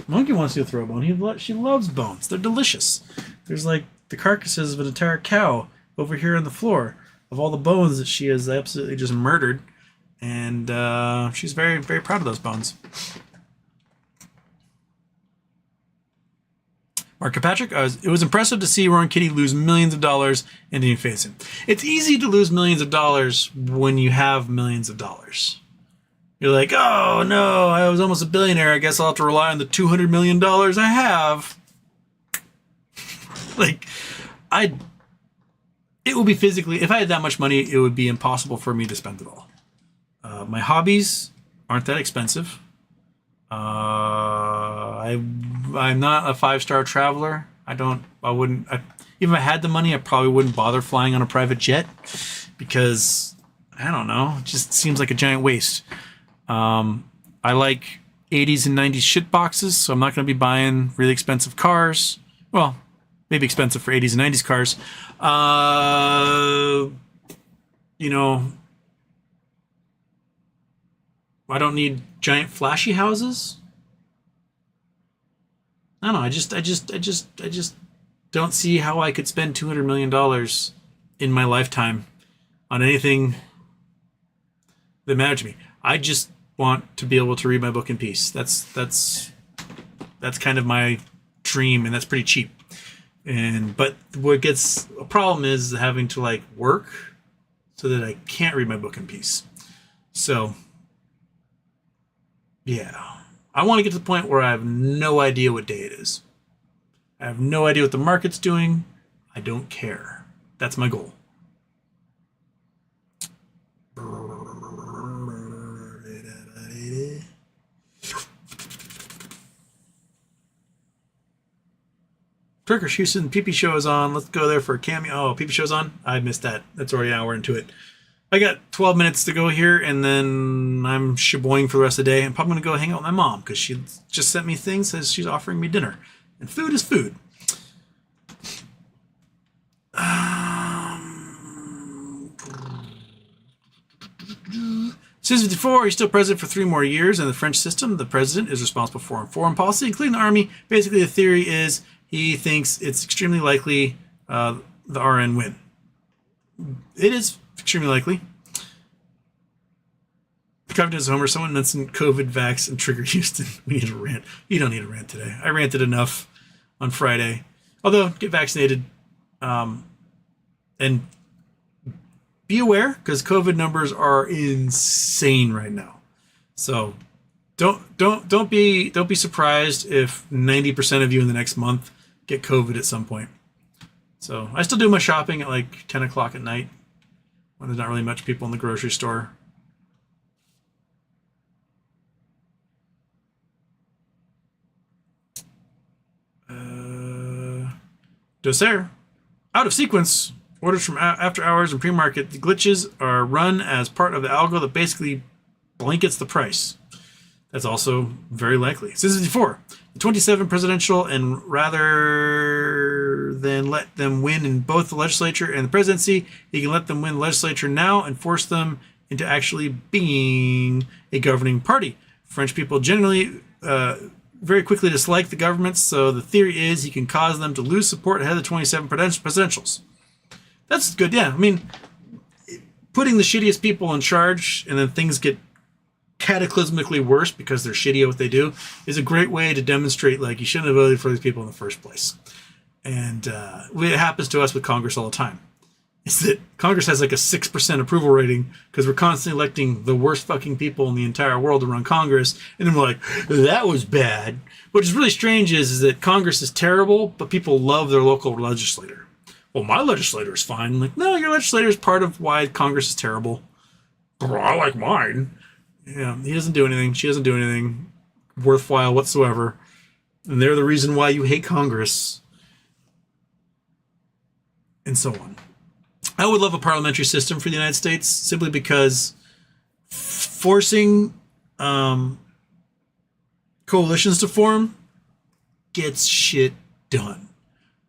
Monkey wants you to throw a bone. She loves bones. They're delicious. There's like the carcasses of an entire cow over here on the floor of all the bones that she has absolutely just murdered. And she's very, very proud of those bones. Mark Patrick, it was impressive to see Ron Kitty lose millions of dollars and didn't face him. It's easy to lose millions of dollars when you have millions of dollars. You're like, oh no, I was almost a billionaire. I guess I'll have to rely on the $200 million I have. Like, it would be physically, if I had that much money, it would be impossible for me to spend it all. My hobbies aren't that expensive. I'm not a 5-star traveler. Even if I had the money, I probably wouldn't bother flying on a private jet because, I don't know, it just seems like a giant waste. I like 80s and 90s shit boxes, so I'm not going to be buying really expensive cars. Well, maybe expensive for 80s and 90s cars. I don't need giant flashy houses. I don't know. I just don't see how I could spend $200 million in my lifetime on anything that matters to me. I just want to be able to read my book in peace. That's kind of my dream, and that's pretty cheap. But what gets a problem is having to like work so that I can't read my book in peace. So yeah, I want to get to the point where I have no idea what day it is. I have no idea what the market's doing. I don't care. That's my goal. Turkish Houston, PP Show is on. Let's go there for a cameo. Oh, PP Show's on? I missed that. That's already an hour into it. I got 12 minutes to go here, and then I'm shaboing for the rest of the day. I'm probably going to go hang out with my mom because she just sent me things, says she's offering me dinner. And food is food. Since 54, he's still president for 3 more years. In the French system, the president is responsible for foreign policy, including the army. Basically, the theory is he thinks it's extremely likely the RN win. It is extremely likely. Confidence Homer, someone mentioned COVID vax and trigger Houston. We need a rant. You don't need a rant today. I ranted enough on Friday. Although, get vaccinated. And be aware, because COVID numbers are insane right now. So don't be surprised if 90% of you in the next month get COVID at some point. So I still do my shopping at like 10 o'clock at night when there's not really much people in the grocery store. Dosair. Out of sequence. Orders from after hours and pre-market. The glitches are run as part of the algo that basically blankets the price. That's also very likely. Since 54, the 27 presidential, and rather than let them win in both the legislature and the presidency, he can let them win the legislature now and force them into actually being a governing party. French people generally very quickly dislike the government, so the theory is he can cause them to lose support ahead of the 27 presidentials. That's good, yeah. I mean, putting the shittiest people in charge and then things get cataclysmically worse because they're shitty at what they do is a great way to demonstrate, like, you shouldn't have voted for these people in the first place. And it happens to us with Congress all the time. Is that Congress has like a 6% approval rating because we're constantly electing the worst fucking people in the entire world to run Congress. And then we're like, that was bad. What is really strange is that Congress is terrible, but people love their local legislator. well, my legislator is fine. Like, no, your legislator is part of why Congress is terrible. I like mine. Yeah, he doesn't do anything. She doesn't do anything worthwhile whatsoever. And they're the reason why you hate Congress. And so on. I would love a parliamentary system for the United States simply because forcing coalitions to form gets shit done,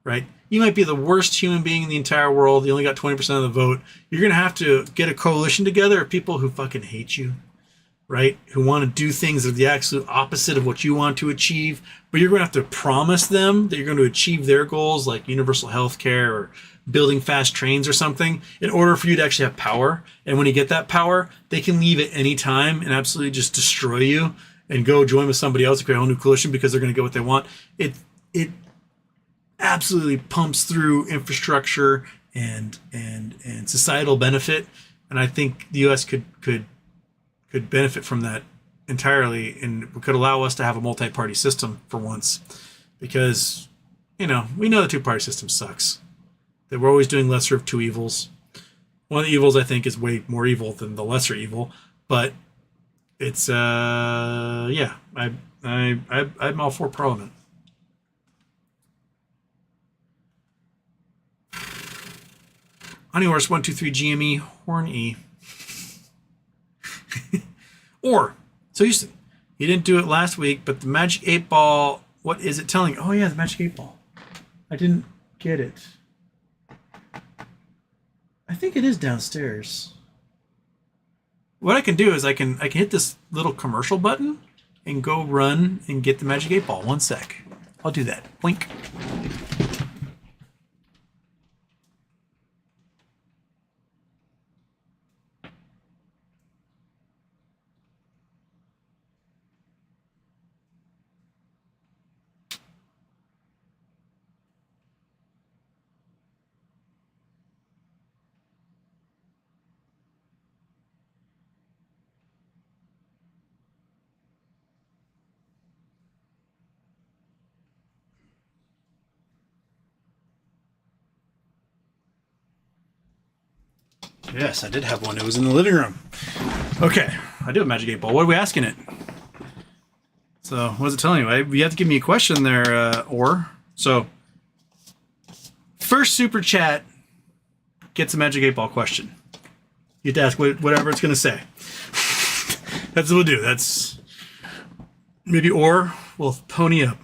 right? You might be the worst human being in the entire world. You only got 20% of the vote. You're going to have to get a coalition together of people who fucking hate you, right? Who want to do things that are the absolute opposite of what you want to achieve. But you're going to have to promise them that you're going to achieve their goals, like universal health care or building fast trains or something, in order for you to actually have power. And when you get that power, they can leave at any time and absolutely just destroy you and go join with somebody else to create a whole new coalition because they're going to get what they want. It absolutely pumps through infrastructure and societal benefit. And I think the U.S. could benefit from that entirely, and could allow us to have a multi-party system for once, because, we know the two-party system sucks. That we're always doing lesser of two evils. One of the evils, I think, is way more evil than the lesser evil, but it's I'm all for Parliament. Honeywars 123 GME Horn E. Or, so Houston, you didn't do it last week, but the Magic 8 Ball, what is it telling? Oh yeah, the Magic 8 Ball. I didn't get it. I think it is downstairs. What I can do is I can hit this little commercial button and go run and get the Magic 8 Ball. 1 sec. I'll do that. Blink. Yes, I did have one. It was in the living room. Okay, I do have Magic 8 Ball. What are we asking it? So, what is it telling you? You have to give me a question there, or. So, first super chat gets a Magic 8 Ball question. You have to ask whatever it's going to say. That's what we'll do. That's maybe, or we'll pony up.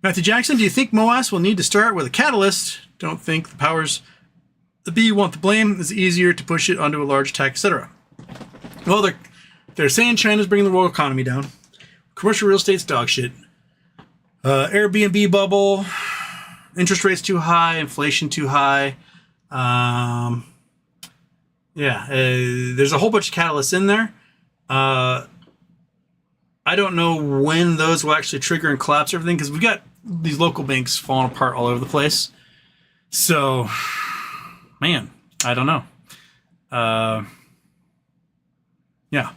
Matthew Jackson, do you think MOASS will need to start with a catalyst? Don't think the powers the B want the blame. It's easier to push it onto a large attack, etc. Well, they're saying China's bringing the world economy down. Commercial real estate's dog shit. Airbnb bubble. Interest rates too high. Inflation too high. There's a whole bunch of catalysts in there. I don't know when those will actually trigger and collapse everything, because we've got these local banks falling apart all over the place. So, man, I don't know. Yeah.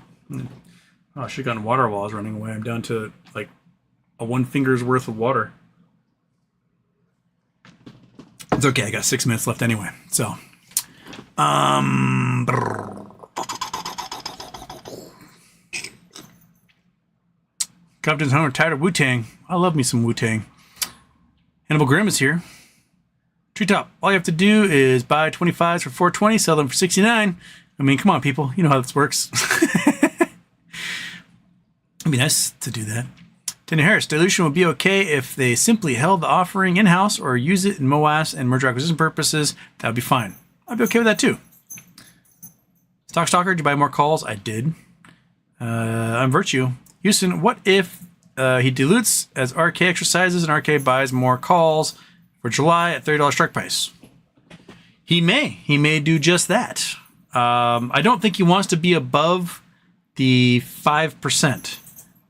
Oh, I should have gotten water while I was running away. I'm down to like a 1 finger's worth of water. It's okay. I got 6 minutes left anyway. So, Compton's home tired of Wu-Tang. I love me some Wu-Tang. Hannibal Grimm is here. Treetop. All you have to do is buy 25s for $4.20, sell them for $69. I mean, come on, people. You know how this works. It'd be nice to do that. Tanya Harris. Dilution would be okay if they simply held the offering in-house or use it in MOASS and merger acquisition purposes. That would be fine. I'd be okay with that too. Stock Stalker, did you buy more calls? I did. I'm Virtue. Houston, what if he dilutes as RK exercises and RK buys more calls for July at $30 strike price? He may do just that. I don't think he wants to be above the 5%.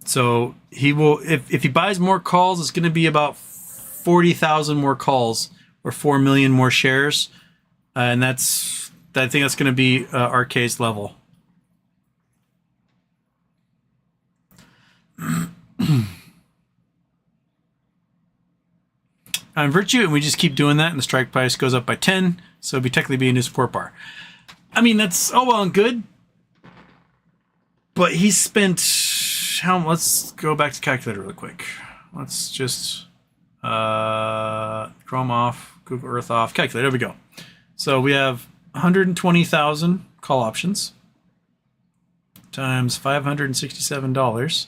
So he will, if he buys more calls, it's going to be about 40,000 more calls or 4 million more shares. And I think that's going to be RK's level. on Virtue, and we just keep doing that, and the strike price goes up by 10, so it'd be technically be a new support bar. I mean, that's all well and good, but he spent how? Let's go back to calculator really quick. Let's just Chrome off, Google Earth off, calculator. There we go. So we have 120,000 call options times $567.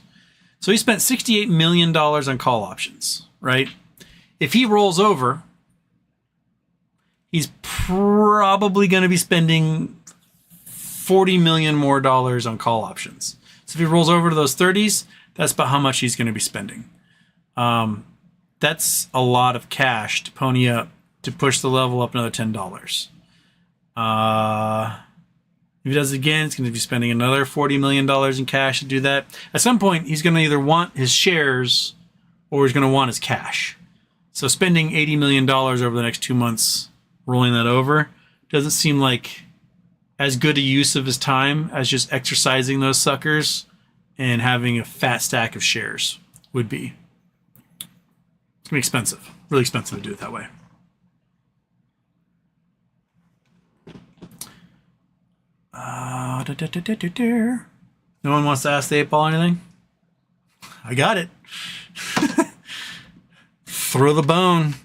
So he spent $68 million on call options, right? If he rolls over, he's probably going to be spending $40 million more on call options. So if he rolls over to those 30s, that's about how much he's going to be spending. That's a lot of cash to pony up to push the level up another $10. If he does it again, it's going to be spending another $40 million in cash to do that. At some point, he's going to either want his shares or he's going to want his cash. So spending $80 million over the next 2 months, rolling that over, doesn't seem like as good a use of his time as just exercising those suckers and having a fat stack of shares would be. It's going to be expensive, really expensive to do it that way. No one wants to ask the 8-ball anything? I got it. Throw the bone.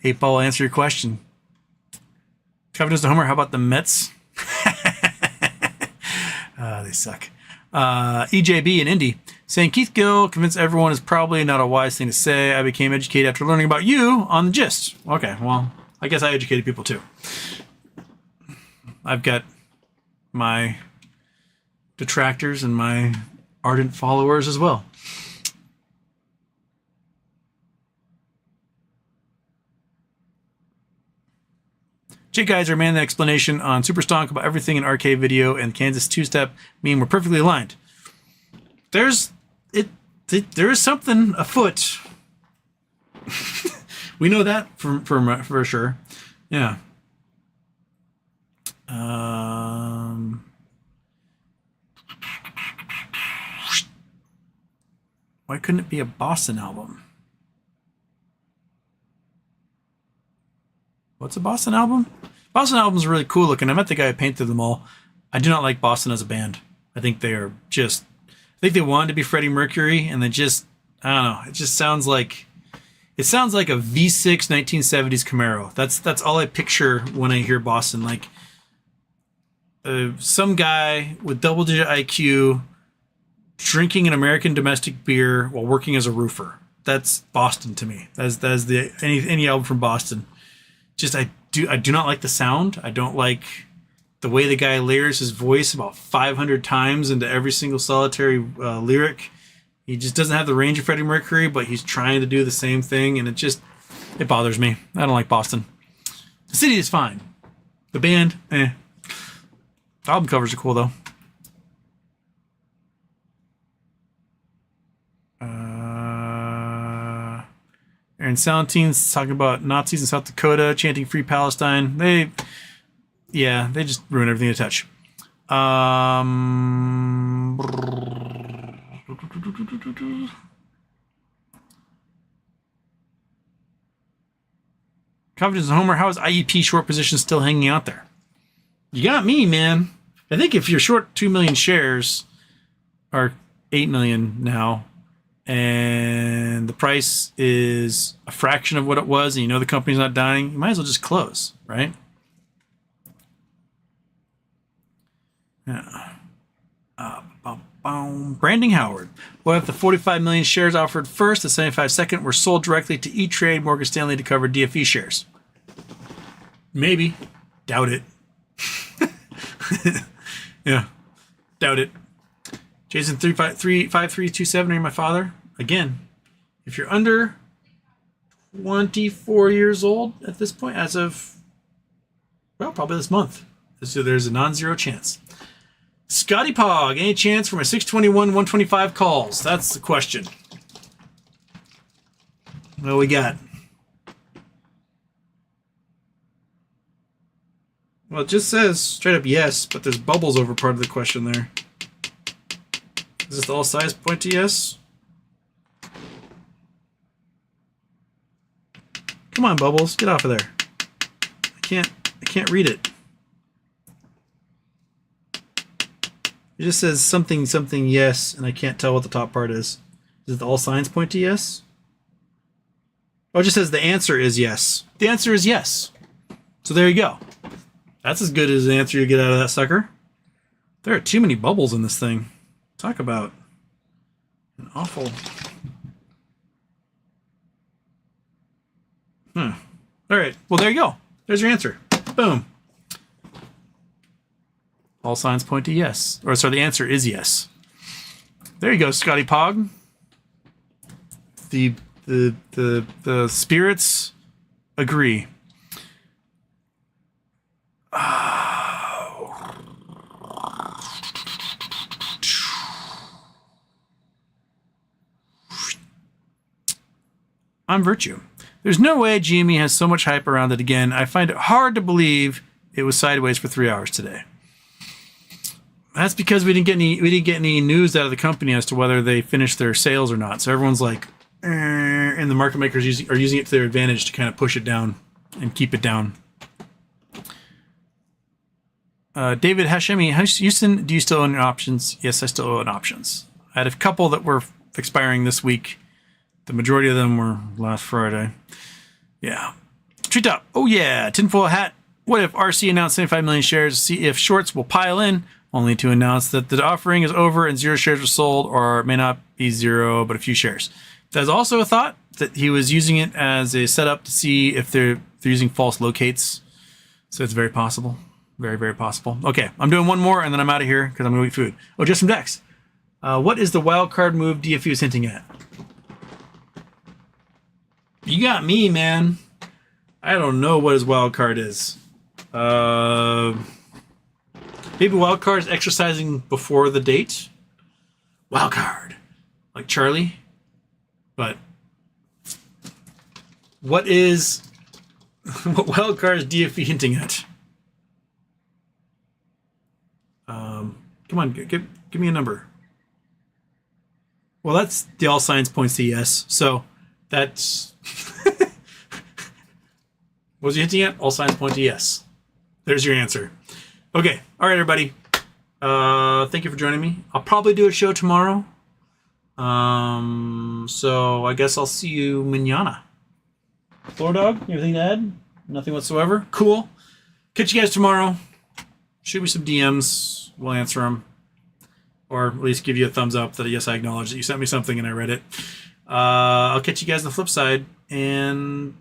8-ball will answer your question. Kevin does the homer. How about the Mets? They suck. EJB in Indy saying Keith Gill convinced everyone is probably not a wise thing to say. I became educated after learning about you on the gist. Okay, well, I guess I educated people too. I've got my detractors and my ardent followers as well. Jake Geyser made an explanation on Superstonk about everything in RK video and Kansas two-step meme were perfectly aligned. There is something afoot. We know that for sure. Yeah. Why couldn't it be a Boston album? What's a Boston album? Boston albums are really cool looking. I met the guy who painted them all. I do not like Boston as a band. I think they are just, I think they wanted to be Freddie Mercury and they just, I don't know. It just sounds like, it sounds like a V6 1970s Camaro. That's all I picture when I hear Boston. Like some guy with double-digit IQ drinking an American domestic beer while working as a roofer. That's Boston to me. That's the any album from Boston. Just I do not like the sound. I don't like the way the guy layers his voice about 500 times into every single solitary lyric. He just doesn't have the range of Freddie Mercury, but he's trying to do the same thing, and it bothers me. I don't like Boston. The city is fine. The band, The album covers are cool though. Aaron Salentine's talking about Nazis in South Dakota chanting "Free Palestine." They just ruin everything they touch. Confidence in Homer. How is IEP short position still hanging out there? You got me, man. I think if you're short 2 million shares, or 8 million now, and the price is a fraction of what it was, and you know the company's not dying, you might as well just close, right? Yeah. Branding Howard. What if the 45 million shares offered first, the 75 second, were sold directly to E-Trade, Morgan Stanley to cover DFE shares? Maybe. Doubt it. Yeah. Doubt it. Jason 5327, are you my father? Again, if you're under 24 years old at this point, as of, well, probably this month, so there's a non-zero chance. Scotty Pog, any chance for my 621 125 calls? That's the question. What do we got? Well, it just says straight up yes, but there's bubbles over part of the question there. Is this the all size point to yes? Come on, Bubbles, get off of there. I can't read it. It just says something yes, and I can't tell what the top part is. Does it all signs point to yes? Oh, it just says the answer is yes. The answer is yes. So there you go. That's as good as an answer you get out of that sucker. There are too many bubbles in this thing. Talk about an awful... All right. Well, there you go. There's your answer. Boom. All signs point to yes. Or sorry, the answer is yes. There you go, Scotty Pog. The spirits agree. On Virtue. There's no way GME has so much hype around it again. I find it hard to believe it was sideways for 3 hours today. That's because we didn't get any news out of the company as to whether they finished their sales or not. So everyone's like, and the market makers are using it to their advantage to kind of push it down and keep it down. David Hashemi, Houston, do you still own your options? Yes, I still own options. I had a couple that were expiring this week. The majority of them were last Friday. Yeah. Treetop. Oh, yeah. Tinfoil hat. What if RC announced 75 million shares to see if shorts will pile in, only to announce that the offering is over and 0 shares were sold, or it may not be 0, but a few shares. There's also a thought that he was using it as a setup to see if they're using false locates. So it's very possible. Very, very possible. Okay, I'm doing one more and then I'm out of here because I'm going to eat food. Oh, just from Dex. What is the wild card move DFU is hinting at? You got me, man. I don't know what his wild card is. Maybe wild card is exercising before the date. Wild card, like Charlie. But what wild card is DFE hinting at? Come on, give me a number. Well, that's the all signs points to yes. So that's what was he hinting at? All signs point to yes. There's your answer. Okay. All right, everybody. Thank you for joining me. I'll probably do a show tomorrow. So I guess I'll see you mañana. Floor Dog, anything to add? Nothing whatsoever? Cool. Catch you guys tomorrow. Shoot me some DMs. We'll answer them. Or at least give you a thumbs up that yes, I acknowledge that you sent me something and I read it. I'll catch you guys on the flip side. And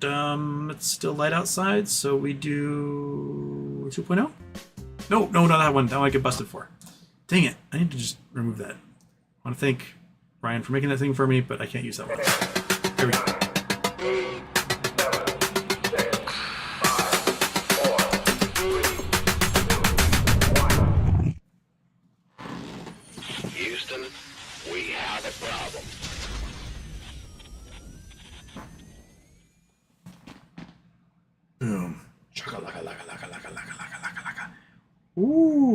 it's still light outside, so we do 2.0? No, not that one. That one I get busted for. Dang it. I need to just remove that. I want to thank Ryan for making that thing for me, but I can't use that one. Here we go. Houston, we have a problem. Boom. Ooh.